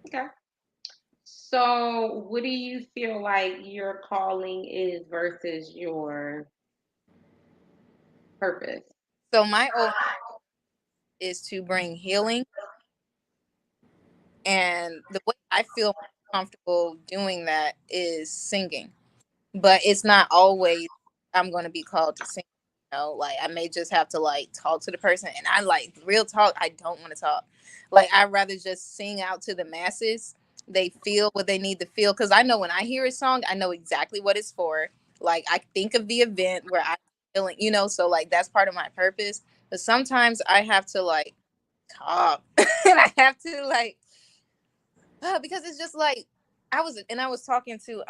Okay. So, what do you feel like your calling is versus your purpose? So my overall is to bring healing, and the way I feel comfortable doing that is singing. But it's not always I'm going to be called to sing. You know, like I may just have to like talk to the person, and I like real talk. I don't want to talk. Like I'd rather just sing out to the masses. they feel what they need to feel. Because I know when I hear a song, I know exactly what it's for. Like I think of the event where I'm feeling, so like that's part of my purpose. But sometimes I have to like talk, and I have to like because it's just like I was talking to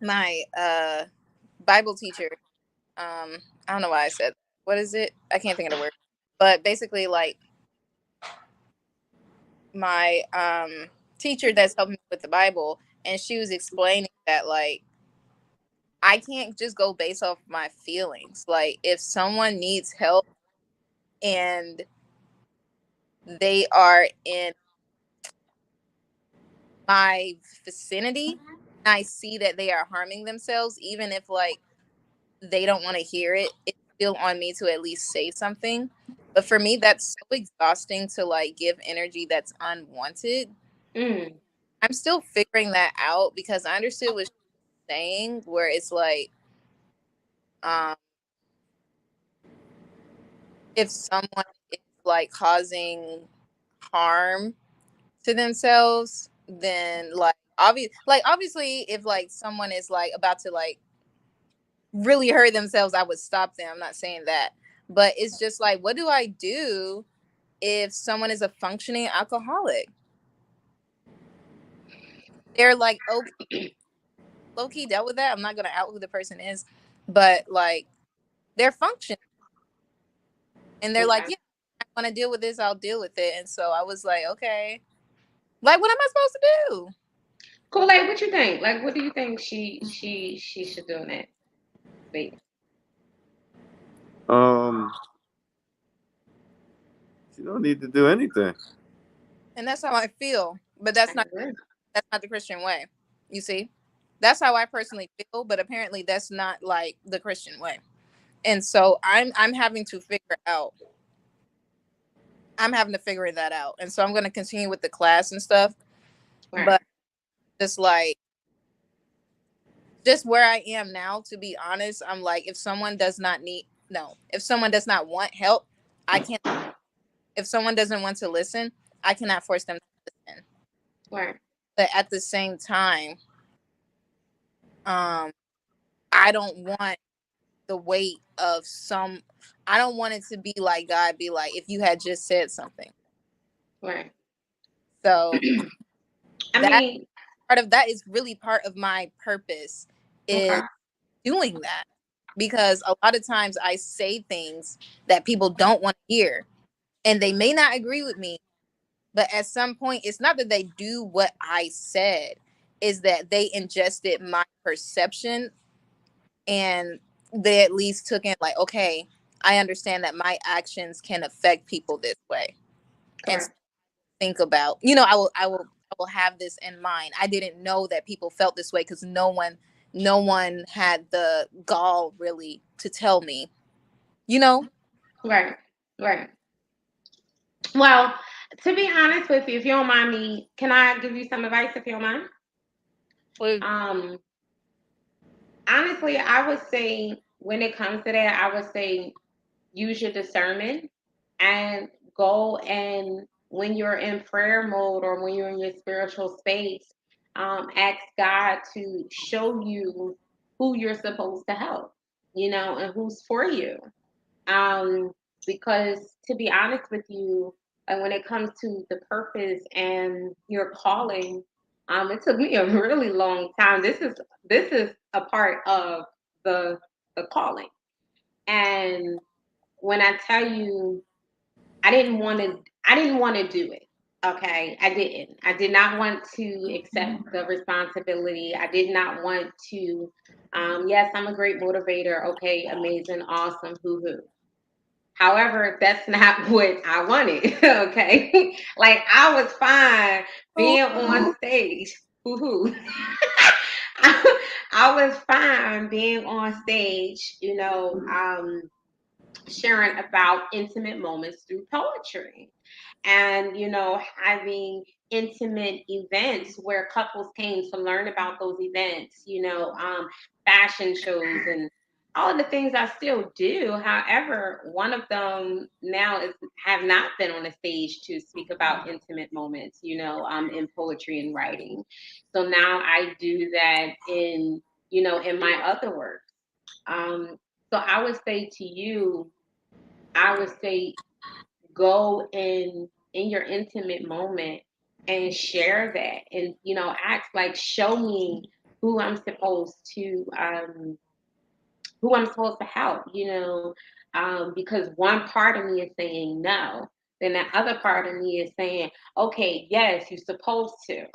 my Bible teacher. I don't know why I said that. What is it? I can't think of the word. But basically, like my teacher that's helping me with the Bible, and she was explaining that like I can't just go based off my feelings. Like if someone needs help and they are in my vicinity, I see that they are harming themselves, even if like they don't want to hear it, it's still on me to at least say something. But for me, that's so exhausting to like give energy that's unwanted. Mm. I'm still figuring that out because I understood what she was saying, where it's like, um, if someone is like causing harm to themselves, then obviously if like someone is like about to like really hurt themselves, I would stop them. I'm not saying that. But it's just like, what do I do if someone is a functioning alcoholic? They're like, okay, low key dealt with that. I'm not gonna out who the person is, but like they're functioning and they're like, Okay. yeah, I want to deal with this, I'll deal with it. And so I was like, okay, like what am I supposed to do? Cool. Like, what you think? Like, what do you think she should do next? Wait. Um, you don't need to do anything. And that's how I feel. But I agree. that's not the Christian way. You see, that's how I personally feel. But apparently, that's not like the Christian way. And so I'm having to figure out. I'm having to figure that out. And so I'm going to continue with the class and stuff. Right. But just like just where I am now, to be honest, I'm like, if someone does not need no, if someone does not want help, I can't. If someone doesn't want to listen, I cannot force them to listen. Right. But at the same time, um, I don't want the weight of some. I don't want it to be like God be like, if you had just said something. Right. So I that mean, part of that is really part of my purpose is okay. doing that because a lot of times I say things that people don't want to hear and they may not agree with me, but at some point it's not that they do what I said, is that they ingested my perception and they at least took in like, okay, I understand that my actions can affect people this way. And so Correct. think about, I will have this in mind. I didn't know that people felt this way because no one had the gall really to tell me, you know. Right. Right. Well, to be honest with you, if you don't mind me, can I give you some advice if you don't mind? Well, Um, Honestly, I would say when it comes to that, I would say use your discernment and go, and when you're in prayer mode or when you're in your spiritual space, ask God to show you who you're supposed to help, and who's for you. Um, because to be honest with you, when it comes to the purpose and your calling, it took me a really long time. This is a part of the the calling. And when I tell you, I didn't want to do it. Okay, I didn't. I did not want to accept the responsibility. I did not want to. Yes, I'm a great motivator. Okay, amazing, awesome, hoo hoo. However, that's not what I wanted. Okay. Like I was fine oh, being on stage. Woohoo. I was fine being on stage, sharing about intimate moments through poetry and, having intimate events where couples came to learn about those events, fashion shows all of the things I still do. However, one of them now is have not been on the stage to speak about intimate moments, in poetry and writing. So now I do that in my other work. Um, so I would say to you, I would say go in your intimate moment and share that, and ask like, show me who I'm supposed to um who I'm supposed to help, because one part of me is saying no. Then that other part of me is saying, okay, yes, you're supposed to.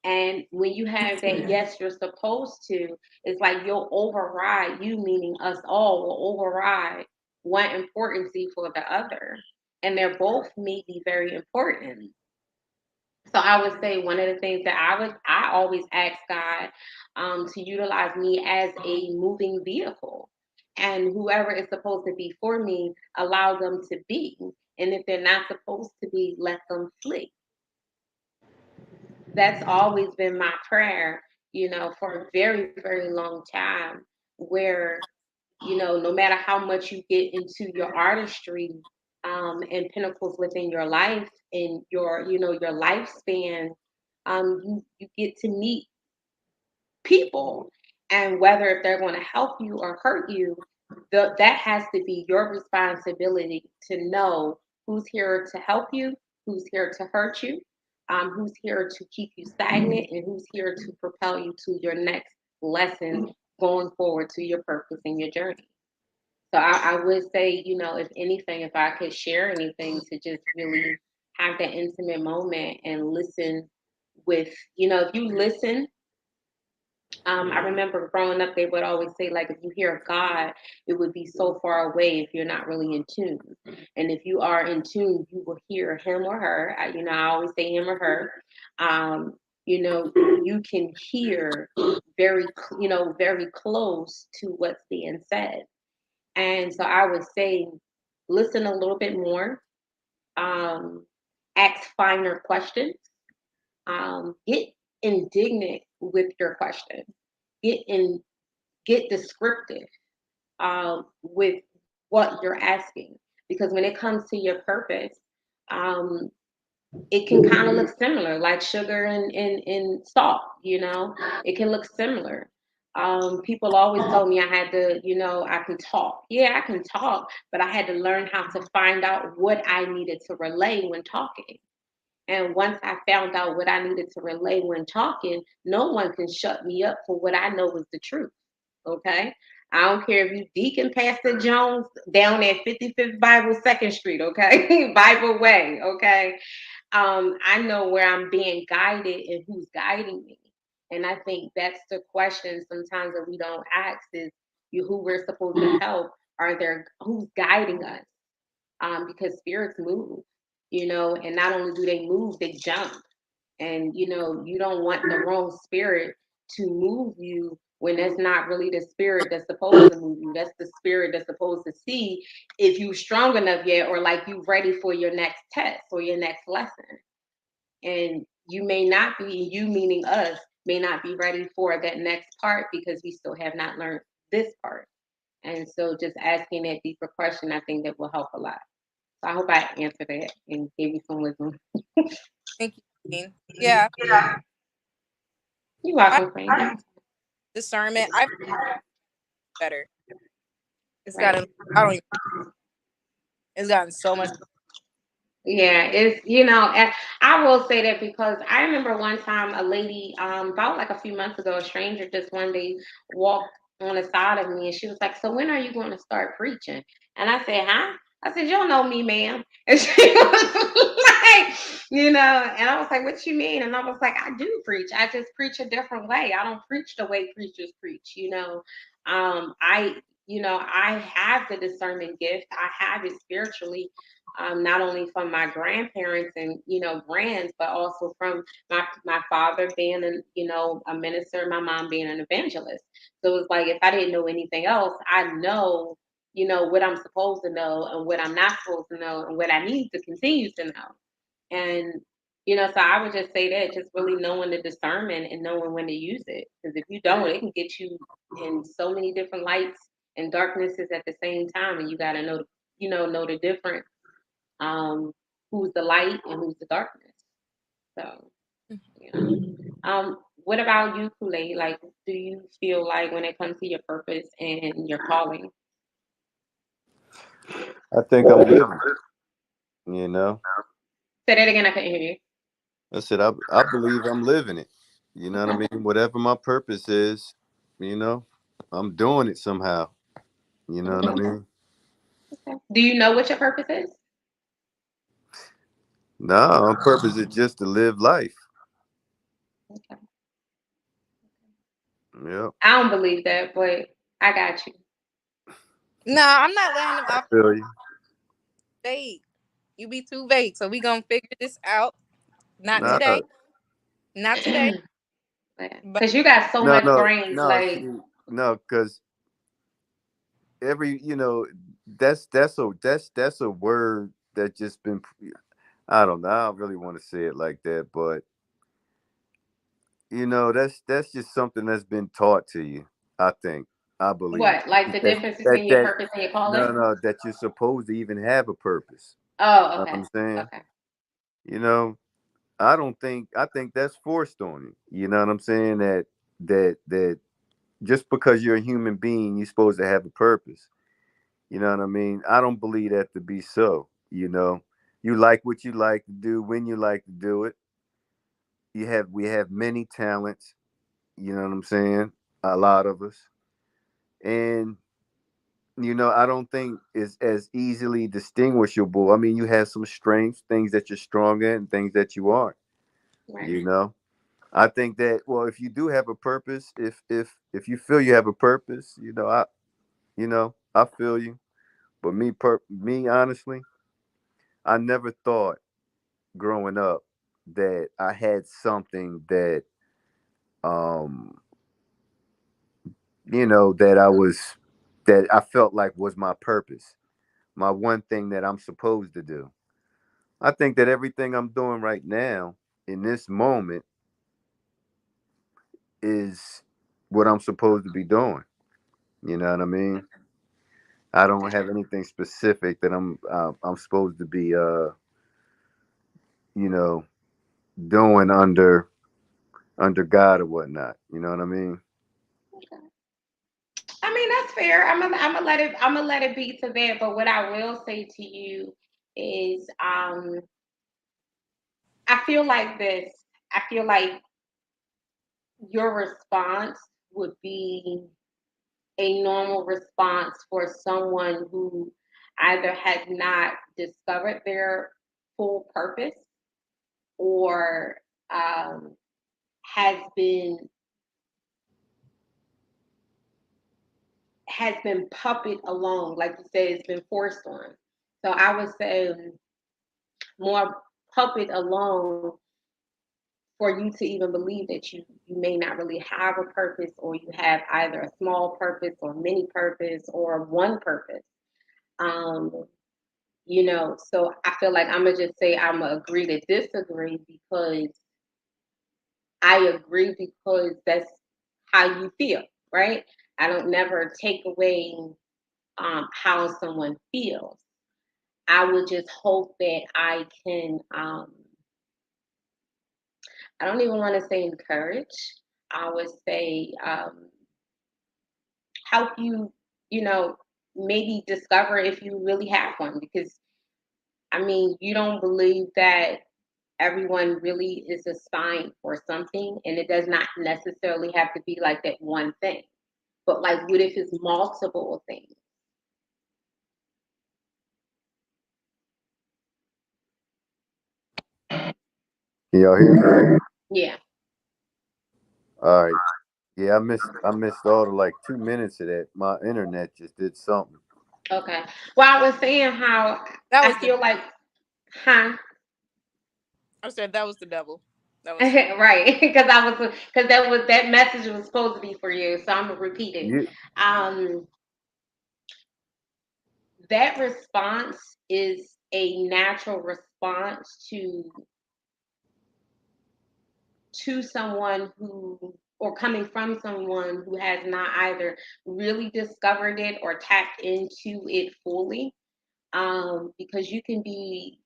And when you have that, yes, you're supposed to, it's like you'll override, you meaning us all, will override one importance for the other. And they're both may be very important. So I would say one of the things that I always ask God to utilize me as a moving vehicle, and whoever is supposed to be for me, allow them to be, and if they're not supposed to be, let them flee. That's always been my prayer, for a very very long time, where no matter how much you get into your artistry and pinnacles within your life and your lifespan, you get to meet people, and whether if they're going to help you or hurt you, that has to be your responsibility to know who's here to help you, who's here to hurt you, who's here to keep you stagnant, and who's here to propel you to your next lesson going forward to your purpose and your journey. So I would say, if anything, if I could share anything, to just really have that intimate moment and listen with, if you listen. I remember growing up, they would always say, like, if you hear God, it would be so far away if you're not really in tune. And if you are in tune, you will hear him or her. I always say him or her. Um, you can hear very close to what's being said. And so I would say, listen a little bit more, um, ask finer questions, get indignant with your question, get in, get descriptive with what you're asking, because when it comes to your purpose, um, it can kind of look similar, like sugar and salt. It can look similar. People always told me I had to, I can talk. Yeah, I can talk, but I had to learn how to find out what I needed to relay when talking. And once I found out what I needed to relay when talking, no one can shut me up for what I know is the truth. Okay. I don't care if you Deacon Pastor Jones down at 55th Bible 2nd Street, okay? Bible Way, okay? I know where I'm being guided and who's guiding me. And I think that's the question sometimes that we don't ask is, who we're supposed to help, are there, who's guiding us? Because spirits move, and not only do they move, they jump. And you don't want the wrong spirit to move you when that's not really the spirit that's supposed to move you. That's the spirit that's supposed to see if you strong enough yet, or like you ready for your next test or your next lesson. And you may not be, you meaning us, may not be ready for that next part because we still have not learned this part. And so just asking that deeper question, I think that will help a lot. So I hope I answered that and gave you some wisdom. Thank you, Queen. Yeah, You're I welcome, Frank. discernment. I've better. It's Right. gotten. I don't. Even, it's gotten so much. Yeah, it's and I will say that because I remember one time a lady, about like a few months ago, a stranger just one day walked on the side of me and she was like, "So when are you going to start preaching?" And I said, "Huh?" I said, "You don't know me, ma'am." And she was like, and I was like, "What you mean?" And I was like, "I do preach. I just preach a different way. I don't preach the way preachers preach. I have the discernment gift. I have it spiritually, not only from my grandparents and grands, but also from my father being a minister, my mom being an evangelist. So it's like if I didn't know anything else, I know what I'm supposed to know and what I'm not supposed to know and what I need to continue to know. And so I would just say that just really knowing the discernment and knowing when to use it, because if you don't, it can get you in so many different lights and darkness is at the same time, and you got to know, know the difference. Um, who's the light and who's the darkness. So, you know. What about you, Kool-Aid? Like, do you feel like when it comes to your purpose and your calling? I think I'm living it. You know, Say that again. I couldn't hear you. I said I believe I'm living it. You know what I Okay. mean? Whatever my purpose is, you know, I'm doing it somehow. You know what I Okay. mean? Okay. Do you know what your purpose is? No, my purpose is just to live life. Okay. Yep. I don't believe that, but I got you. No, I'm not letting him I off feel you. vague. You be too vague. So we gonna figure this out. Not No, today. Not today. But Because you got so no, much no, brains. no. Like, See, no, because every that's a word that just been. I don't know. I don't really want to say it like that, but that's just something that's been taught to you. I think. I believe what? Like the that difference that between your that purpose and your no, calling? no, that you're supposed to even have a purpose. Oh, You know what okay. I'm saying? Okay. You know, I don't think I think that's forced on you. You know what I'm saying? That just because you're a human being, you're supposed to have a purpose. You know what I mean? I don't believe that to be so. You like what you like to do when you like to do it. We have many talents. You know what I'm saying? A lot of us, and I don't think it's as easily distinguishable. I mean, you have some strengths, things that you're strong at, and things that you aren't. Right. You know, I think that if you do have a purpose, if you feel you have a purpose, I feel you. But me honestly, I never thought growing up that I had something that um that I felt like was my purpose, my one thing that I'm supposed to do. I think that everything I'm doing right now in this moment is what I'm supposed to be doing. You know what I mean? I don't Okay. have anything specific that I'm supposed to be you know doing under God or whatnot. You know what I mean? Okay. I mean, that's fair. I'm gonna let it be to that. But what I will say to you is, I feel like this. I feel like your response would be a normal response for someone who either has not discovered their full purpose or um, has been puppet along, like you said, it's been forced on. So I would say more puppet along for you to even believe that you may not really have a purpose, or you have either a small purpose or mini purpose or one purpose. Um, so I feel like I'm gonna just say I'm gonna agree to disagree, because I agree because that's how you feel, right? I don't never take away how someone feels. I would just hope that I can, I don't even want to say encourage. I would say help you, you know, maybe discover if you really have one. Because, I mean, you don't believe that everyone really is assigned for something, and it does not necessarily have to be like that one thing. But, like, what if it's multiple things? Can y'all hear me? Yeah. All right. Yeah, I missed all the like 2 minutes of that. My internet just did something. Okay. Well, I was saying how that I was the feel like, huh? I said that was the devil. That was Right, because that message was supposed to be for you, so I'm gonna repeat it. You Um, that response is a natural response to someone who or coming from someone who has not either really discovered it or tapped into it fully. Because you can be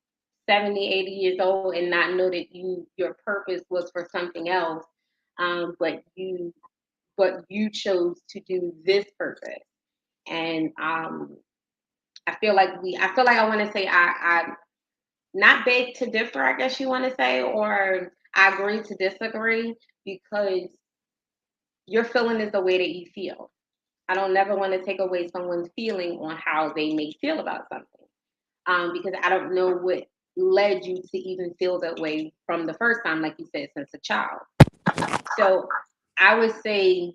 70, 80 years old and not know that your purpose was for something else, but you chose to do this purpose. And I feel like I want to say I not beg to differ, I guess you want to say, or I agree to disagree, because your feeling is the way that you feel. I don't never want to take away someone's feeling on how they may feel about something, because I don't know what led you to even feel that way from the first time, like you said, since a child. So I would say,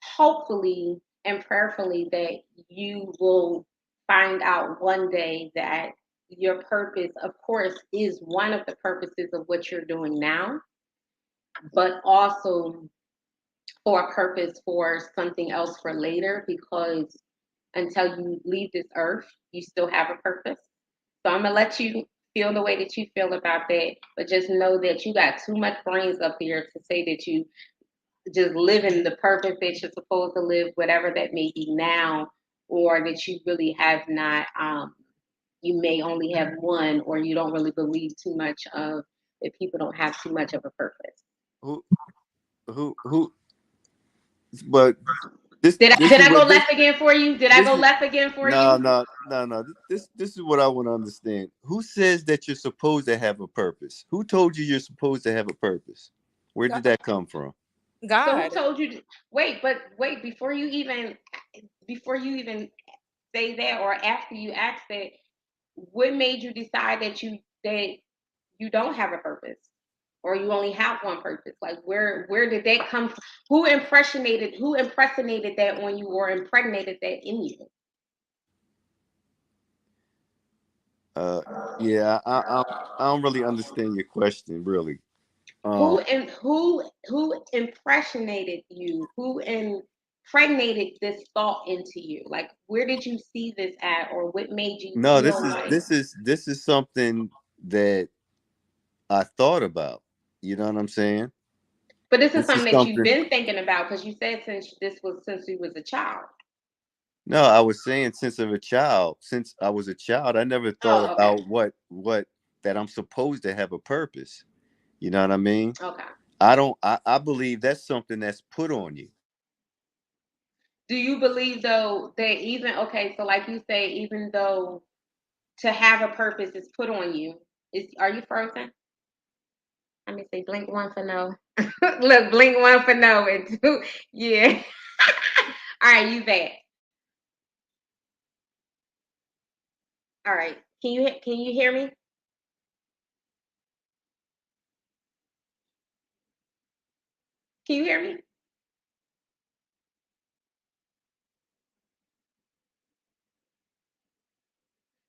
hopefully and prayerfully, that you will find out one day that your purpose, of course, is one of the purposes of what you're doing now, but also for a purpose for something else for later, because until you leave this earth, you still have a purpose. So I'm gonna let you feel the way that you feel about that, but just know that you got too much brains up here to say that you just living the purpose that you're supposed to live, whatever that may be now, or that you really have not. You may only have one, or you don't really believe too much of that people don't have too much of a purpose. Who who? But this Did I this did is I go what this left again for you? Did I this go is. left again for No, you? no, no, no. This is what I want to understand. Who says that you're supposed to have a purpose? Who told you you're supposed to have a purpose? Where did God. that come from? So who God. told you? Wait, but wait, before you even say that, or after you ask that, what made you decide that you don't have a purpose, or you only have one purpose? Like, where did that come from? Who impressionated that on you, or impregnated that in you? Uh, yeah, I don't really understand your question, really. Um, Who impressionated you? Who impregnated this thought into you? Like, where did you see this at, or what made you no, feel like? this is something that I thought about. You know what I'm saying? But this is This is something that you've something. been thinking about, because you said since you was a child. No, I was saying since of a child, since I was a child, I never thought Oh, okay. about what that I'm supposed to have a purpose. You know what I mean? Okay. I don't. I believe that's something that's put on you. Do you believe though that, even okay, so like you say, even though to have a purpose is put on you, is are you frozen? Let me see. Blink one for no. Look, blink one for no, and two. Yeah. All right, you back. All right. Can you hear me? Can you hear me?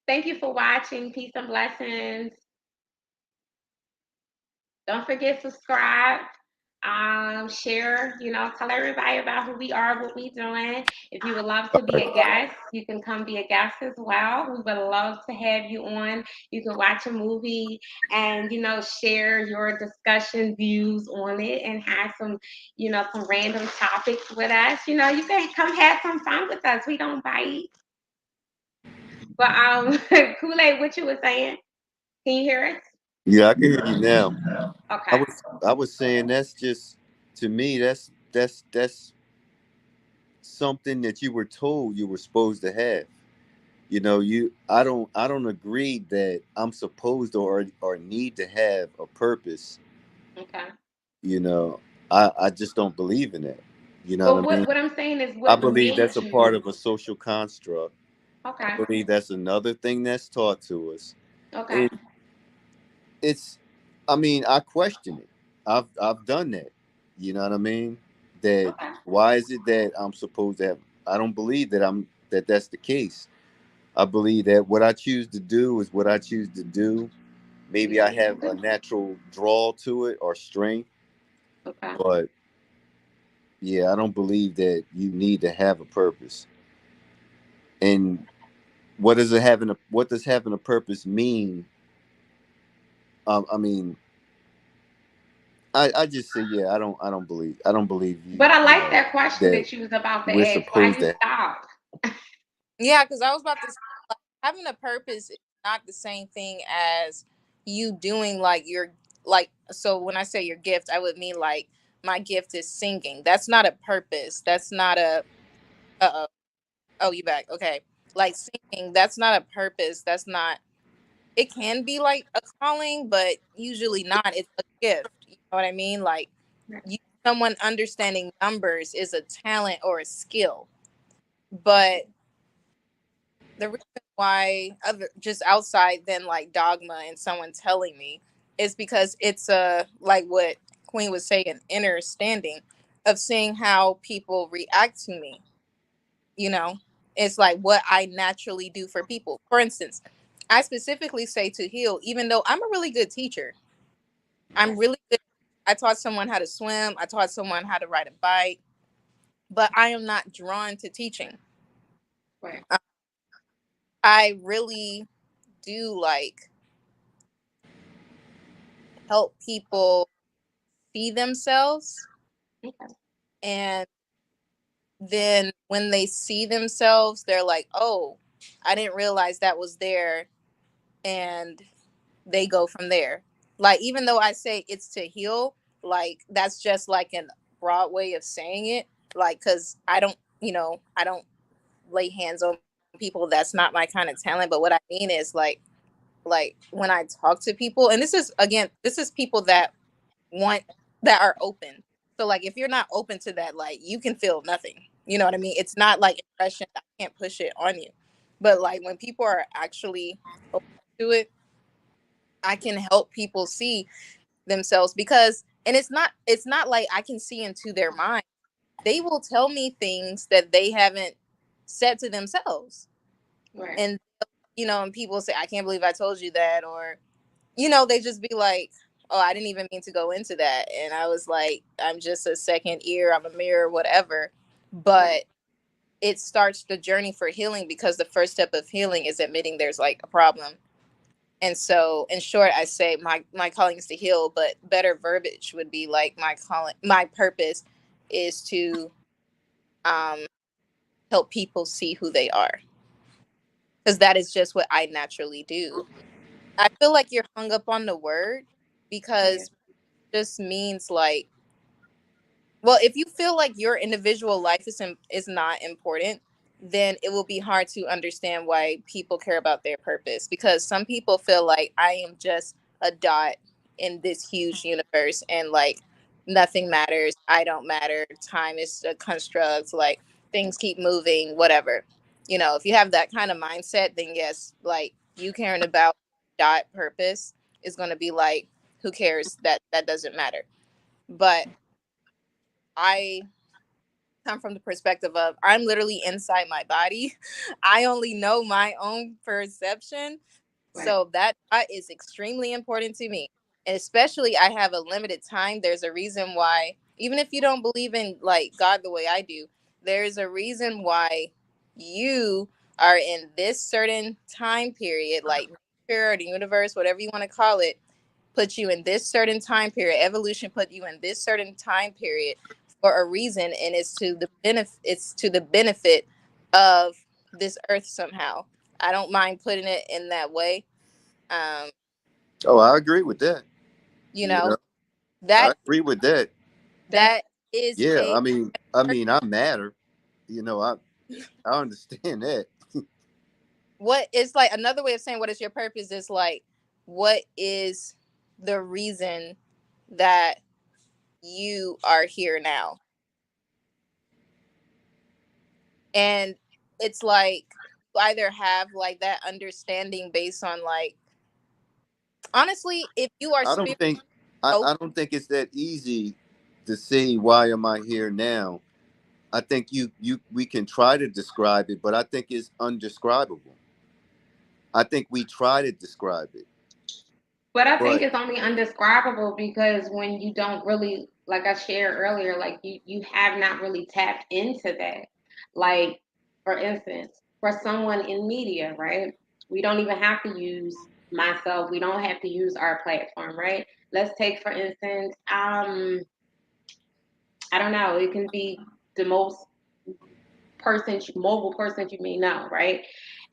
Thank you for watching. Peace and blessings. Don't forget subscribe, share, tell everybody about who we are, what we doing. If you would love to be a guest, you can come be a guest as well. We would love to have you on. You can watch a movie and, share your discussion views on it, and have some random topics with us. You can come have some fun with us. We don't bite. But Kool-Aid, what you were saying? Can you hear us? Yeah, I can hear you now. Okay. I was saying that's just to me that's something that you were told you were supposed to have. You know, you I don't agree that I'm supposed or need to have a purpose. Okay. You know, I just don't believe in that. You know But what I mean? what I'm saying is, I what believe made that's a part you? of a social construct. Okay. I believe that's another thing that's taught to us. Okay. And it's I mean, I question it. I've done that. You know what I mean? That Okay. why is it that I'm supposed to have I don't believe that that's the case. I believe that what I choose to do is what I choose to do. You Maybe I choose to have a do. natural draw to it or strength, Okay. but yeah, I don't believe that you need to have a purpose. And what does having a purpose mean? I mean, I just say yeah. I don't believe But I like you that question that that you was about to we're ask. Why supposed you to. stopped? Yeah, because I was about to say, like, having a purpose is not the same thing as you doing like your like. So when I say your gift, I would mean like my gift is singing. That's not a purpose. That's not a. Uh oh, you back? Okay, like singing. That's not a purpose. That's not. It can be like a calling, but usually not. It's a gift. You know what I mean? Like you, someone understanding numbers is a talent or a skill, but the reason why other just outside than like dogma and someone telling me is because it's a like what Queen was saying, understanding of seeing how people react to me. You know, it's like what I naturally do for people. For instance, I specifically say to heal, even though I'm a really good teacher. I'm Right, really good. I taught someone how to swim. I taught someone how to ride a bike, but I am not drawn to teaching. right. Uh, I really do like help people see themselves, Okay. and then when they see themselves they're like, oh, I didn't realize that was there, and they go from there. Like even though I say it's to heal, like that's just like an broad way of saying it, like because I don't, I don't lay hands on people. That's not my kind of talent. But what I mean is like when I talk to people, and this is again, this is people that want, that are open. So like if you're not open to that, like you can feel nothing. You know what I mean? It's not like impression. I can't push it on you. But like when people are actually open to it, I can help people see themselves because, and it's not like I can see into their mind. They will tell me things that they haven't said to themselves. Right, And and people say, I can't believe I told you that, or they just be like, oh, I didn't even mean to go into that. And I was like, I'm just a second ear, I'm a mirror, whatever. right, But it starts the journey for healing because the first step of healing is admitting there's like a problem. And so in short, I say my calling is to heal, but better verbiage would be like my purpose is to um help people see who they are, because that is just what I naturally do. I feel like you're hung up on the word yeah, because it just means like, well, if you feel like your individual life is not important, then it will be hard to understand why people care about their purpose. Because some people feel like I am just a dot in this huge universe, and like nothing matters. I don't matter. Time is a construct. Like things keep moving. Whatever. If you have that kind of mindset, then yes, like you caring about dot purpose is going to be like, who cares? That doesn't matter. But I come from the perspective of I'm literally inside my body. I only know my own perception. So right, that is extremely important to me. And especially I have a limited time. There's a reason why, even if you don't believe in like God the way I do, there's a reason why you are in this certain time period, like nature or the universe, whatever you want to call it, put you in this certain time period. Evolution put you in this certain time period for a reason, and it's to the benefit of this earth somehow. I don't mind putting it in that way. Um, Oh, I agree with that. you You know, know, I that agree with that. that is Yeah, a I matter. You know, I understand that. what is like another way of saying what is your purpose is like what is the reason that you are here now. And it's like you either have like that understanding based on like, honestly, if you are I don't spirit think open. I don't think it's that easy to say why am I here now. I think you we can try to describe it, but I think it's undescribable. I think we try to describe it, but I think but it's only undescribable because when you don't really, like I shared earlier, like you have not really tapped into that. Like, for instance, for someone in media, right? We don't even have to use myself. We don't have to use our platform, right? Let's take for instance, I don't know, it can be the most mobile person you may know, right?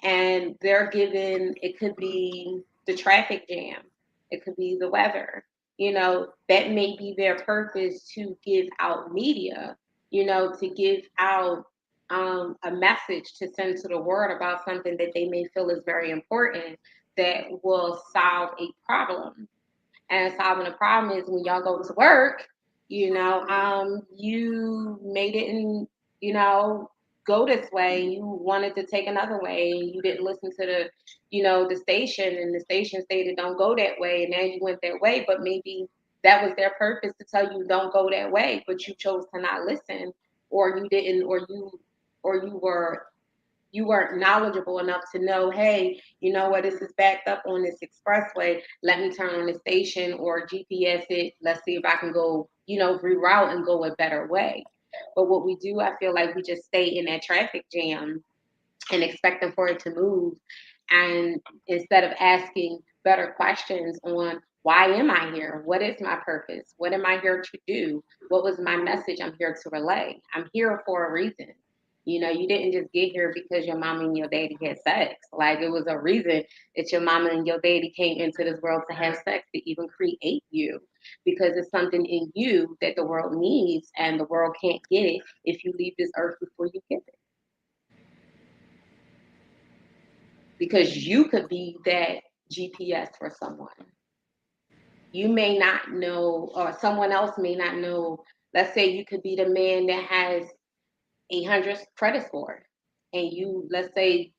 And they're given, it could be the traffic jam, it could be the weather. That may be their purpose to give out media, to give out a message to send to the world about something that they may feel is very important that will solve a problem. And solving a problem is when y'all go to work, you made it and, go this way. You wanted to take another way and you didn't listen to the station, and the station stated don't go that way. And now you went that way, but maybe that was their purpose to tell you don't go that way, but you chose to not listen, or you didn't, or you weren't knowledgeable enough to know, hey, you know what, this is backed up on this expressway. Let me turn on the station or GPS it. Let's see if I can go, reroute and go a better way. But what we do, I feel like we just stay in that traffic jam and expecting for it to move. And instead of asking better questions on why am I here? What is my purpose? What am I here to do? What was my message I'm here to relay? I'm here for a reason. You didn't just get here because your mama and your daddy had sex. Like it was a reason that your mama and your daddy came into this world to have sex to even create you, because it's something in you that the world needs, and the world can't get it if you leave this earth before you get it. Because you could be that GPS for someone. You may not know, or someone else may not know. Let's say you could be the man that has 800 credit score, and you, let's say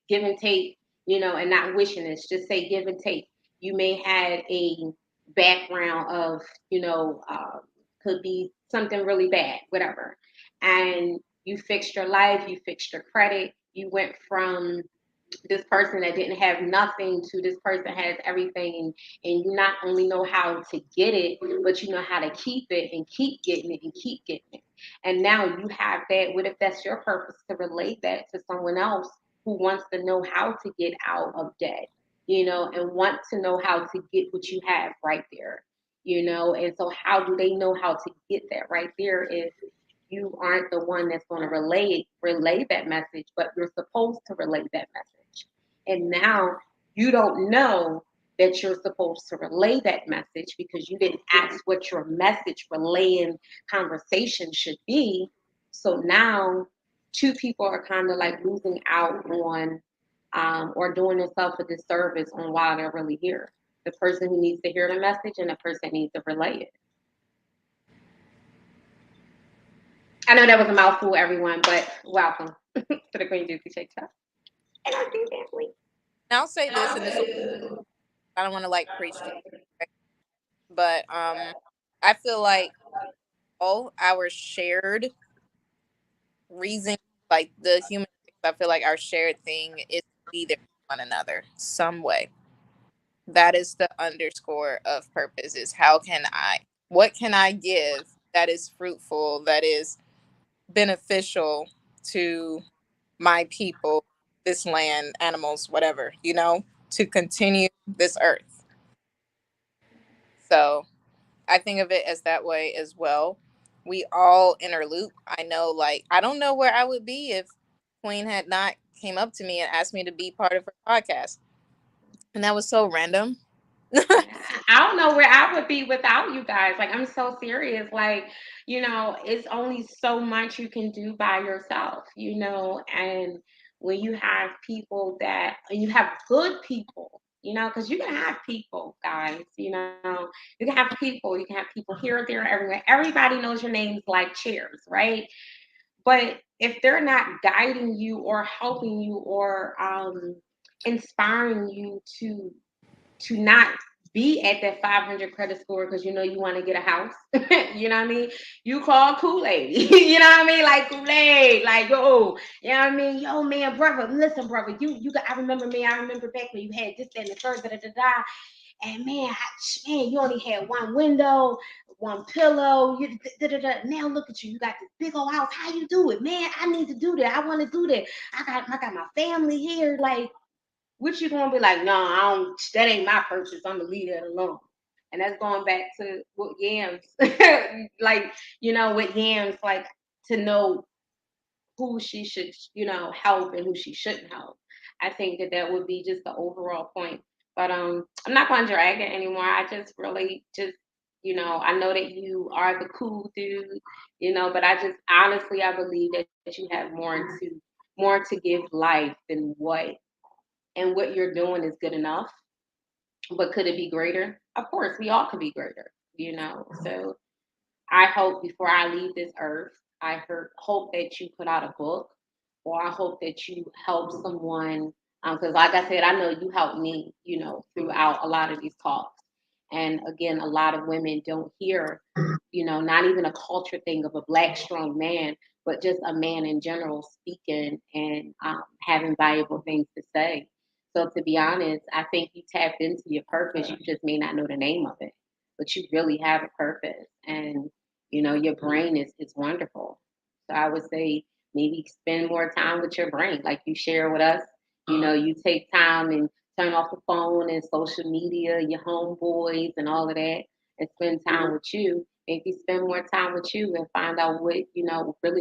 give and take, and not wishing this, just say give and take. You may had a background of, could be something really bad, whatever, and you fixed your life, you fixed your credit, you went from this person that didn't have nothing to this person has everything, and you not only know how to get it, but you know how to keep it and keep getting it and keep getting it. And now you have that. What if that's your purpose, to relate that to someone else who wants to know how to get out of debt, and want to know how to get what you have right there, and so how do they know how to get that right there if you aren't the one that's going to relay that message, but you're supposed to relay that message. And now you don't know that you're supposed to relay that message because you didn't ask what your message relaying conversation should be. So now two people are kind of like losing out on, or doing themselves a disservice on why they're really here. The person who needs to hear the message and the person that needs to relay it. I know that was a mouthful, everyone, but welcome to the Green Juicy Shake Shop. And our Green family. And I'll say this, and this, I don't want to like preach to, right? But I feel like all our shared reason, like the human race, I feel like our shared thing is to be there for one another some way. That is the underscore of purpose, is what can I give that is fruitful, that is beneficial to my people, this land, animals, whatever, to continue this earth. So I think of it as that way as well. We all interloop. I know, like, I don't know where I would be if Queen had not came up to me and asked me to be part of her podcast. And that was so random. Yeah, I don't know where I would be without you guys. Like, I'm so serious. Like, it's only so much you can do by yourself, and when you have people and you have good people, because you can have people, guys, you can have people here, there, everywhere. Everybody knows your names like chairs, right? But if they're not guiding you or helping you or inspiring you to not be at that 500 credit score because you want to get a house. You know what I mean? You call Kool-Aid. You know what I mean? Like Kool-Aid. Like, yo, you know what I mean? Yo, man, brother, listen, brother. I remember, man, I remember back when you had this, that, and the third, da, da, da, da. And man, you only had one window, one pillow. Da, da, da. Now look at you. You got this big old house. How you do it, man? I need to do that. I want to do that. I got my family here. Like, what you gonna be like? No, I don't. That ain't my purpose. I'm gonna leave that alone. And that's going back to what yams, like, with yams, like, to know who she should, help and who she shouldn't help. I think that that would be just the overall point. But I'm not going to drag it anymore. I just really just, I know that you are the cool dude, but I just honestly I believe that you have more to give life than what you're doing is good enough. But could it be greater? Of course, we all could be greater. So I hope before I leave this earth, hope that you put out a book, or I hope that you help someone. Because, like I said, I know you helped me, throughout a lot of these talks. And again, a lot of women don't hear, not even a culture thing of a black strong man, but just a man in general speaking and having valuable things to say. So, to be honest, I think you tapped into your purpose. You just may not know the name of it, but you really have a purpose. And your brain is wonderful. So I would say maybe spend more time with your brain, like you share with us. You take time and turn off the phone and social media, your homeboys and all of that, and spend time with you. Maybe spend more time with you and find out really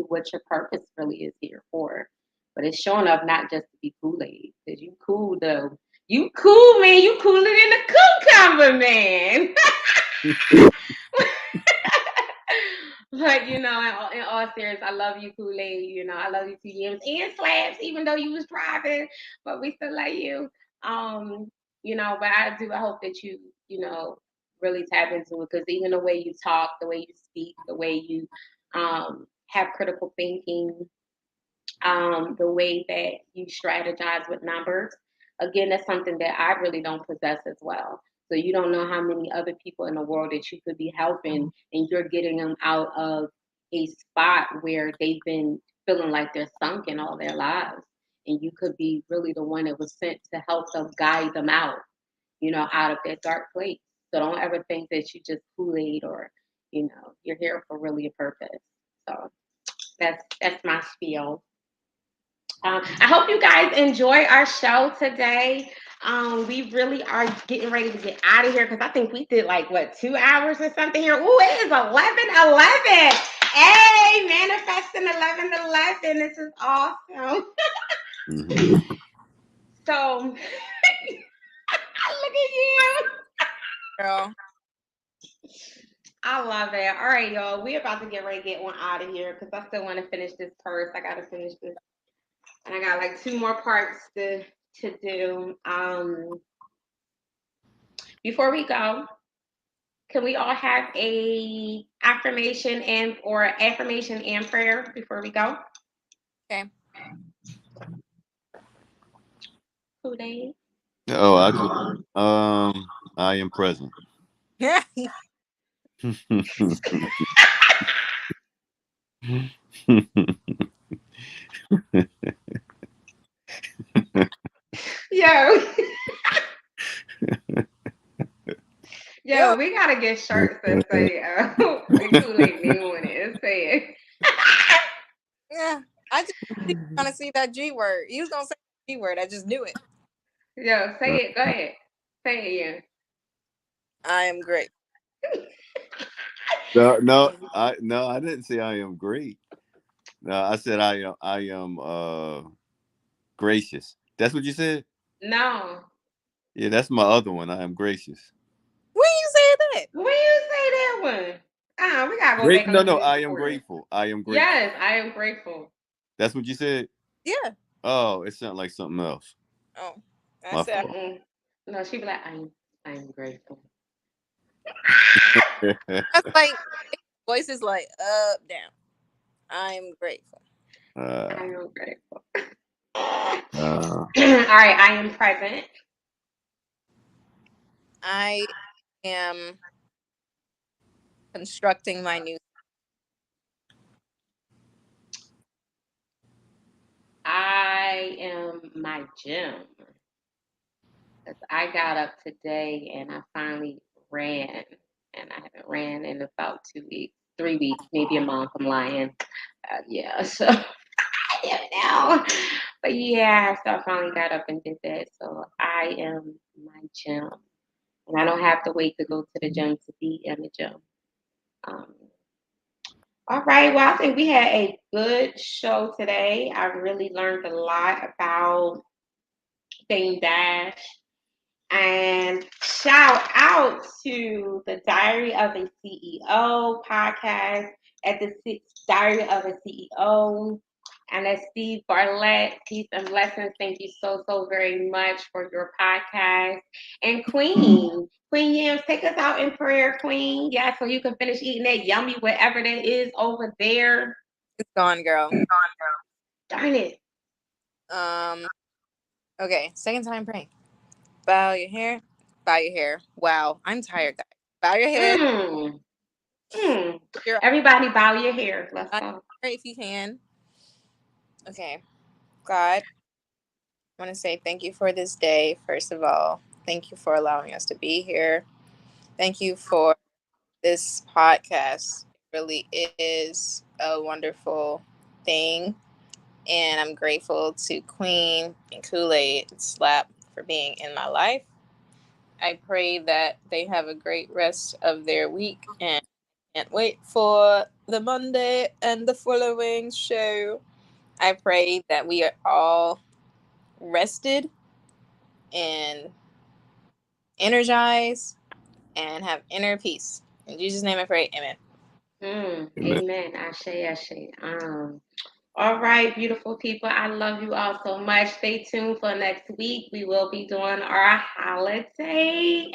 what your purpose really is here for. But it's showing up not just to be Kool-Aid, because you cool though. You cool, man. You cooler than a cucumber, man. But in all serious, I love you, Kool Aid. I love you, TDMs and Slabs, even though you was driving, but we still love you. Um, but I do. I hope that you really tap into it, because even the way you talk, the way you speak, the way you have critical thinking, the way that you strategize with numbers. Again, that's something that I really don't possess as well. So you don't know how many other people in the world that you could be helping, and you're getting them out of a spot where they've been feeling like they're sunk in all their lives. And you could be really the one that was sent to help them, guide them out of that dark place. So don't ever think that you just Kool-Aid, or, you're here for really a purpose. So that's my spiel. I hope you guys enjoy our show today. We really are getting ready to get out of here, because I think we did like what, 2 hours or something here. Ooh, it is 11:11. Hey, manifesting 11:11. This is awesome. Mhm. So look at you. Girl. I love it. All right, y'all. We're about to get ready to get one out of here, because I still want to finish this purse. I gotta finish this, and I got like two more parts to do. Before we go, can we all have a affirmation and prayer before we go? Okay. Who they? Oh, I could. I am present. Yeah. Yo, Yeah. yo, we gotta get shirts that say the Kool-Aid name on it. Say it. Yeah. I just want to see that G word. He was gonna say the G word. I just knew it. Yo, say it. Go ahead. Say it, I am great. No, no, I didn't say I am great. No, I said I am gracious. That's what you said? yeah. No. Yeah, that's my other one. I am gracious. When you say that? When you say that one? We gotta go Great. back and No, listen no, to this I am recording. grateful. I am grateful. Yes, I am grateful. That's what you said? Yeah. Oh, it sounded like something else. Oh, I My said fault. Mm-mm. No, she be like, I'm grateful. that's like voice is like up down. I'm grateful. uh, I am grateful. All uh, right, I am present. I am constructing my new. I am my gym, because I got up today and I finally ran, and I haven't ran in about 2 weeks, 3 weeks, maybe a month. I'm lying. Yeah, so I don't know. But yeah, so I finally got up and did that. So I am my gym. and I don't have to wait to go to the gym to be in the gym. Um, all right. Well, I think we had a good show today. I really learned a lot about Dame Dash. And shout out to the Diary of a CEO podcast at the Diary of a CEO. And that's Steve Bartlett. Peace and blessings. Thank you so, so very much for your podcast. And Queen Yams, take us out in prayer, Queen. Yeah, so you can finish eating that yummy whatever that is over there. It's gone, girl. Darn it. Um. Okay. Second time praying. Bow your hair. Bow your hair. Wow, I'm tired, guys. Bow your head. Mm, mm. Your Everybody bow your hair. Let's eyes go. if you can. Okay. God, I want to say thank you for this day. First of all, thank you for allowing us to be here. Thank you for this podcast. It really is a wonderful thing. And I'm grateful to Queen and Kool Aid Slap for being in my life. I pray that they have a great rest of their week and can't wait for the Monday and the following show. I pray that we are all rested and energized and have inner peace. In Jesus' name I pray, amen. Amen. Amen. Ashe, Ashe. All right, beautiful people. I love you all so much. Stay tuned for next week. We will be doing our holiday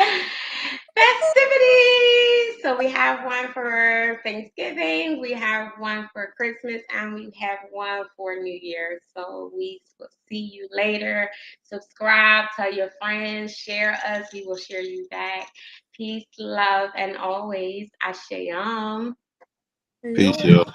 festivities. So we have one for Thanksgiving, we have one for Christmas, and we have one for New Year's. So we will see you later. Subscribe, tell your friends, share us. We will share you back. Peace, love, and always Ashe. Peace, y'all.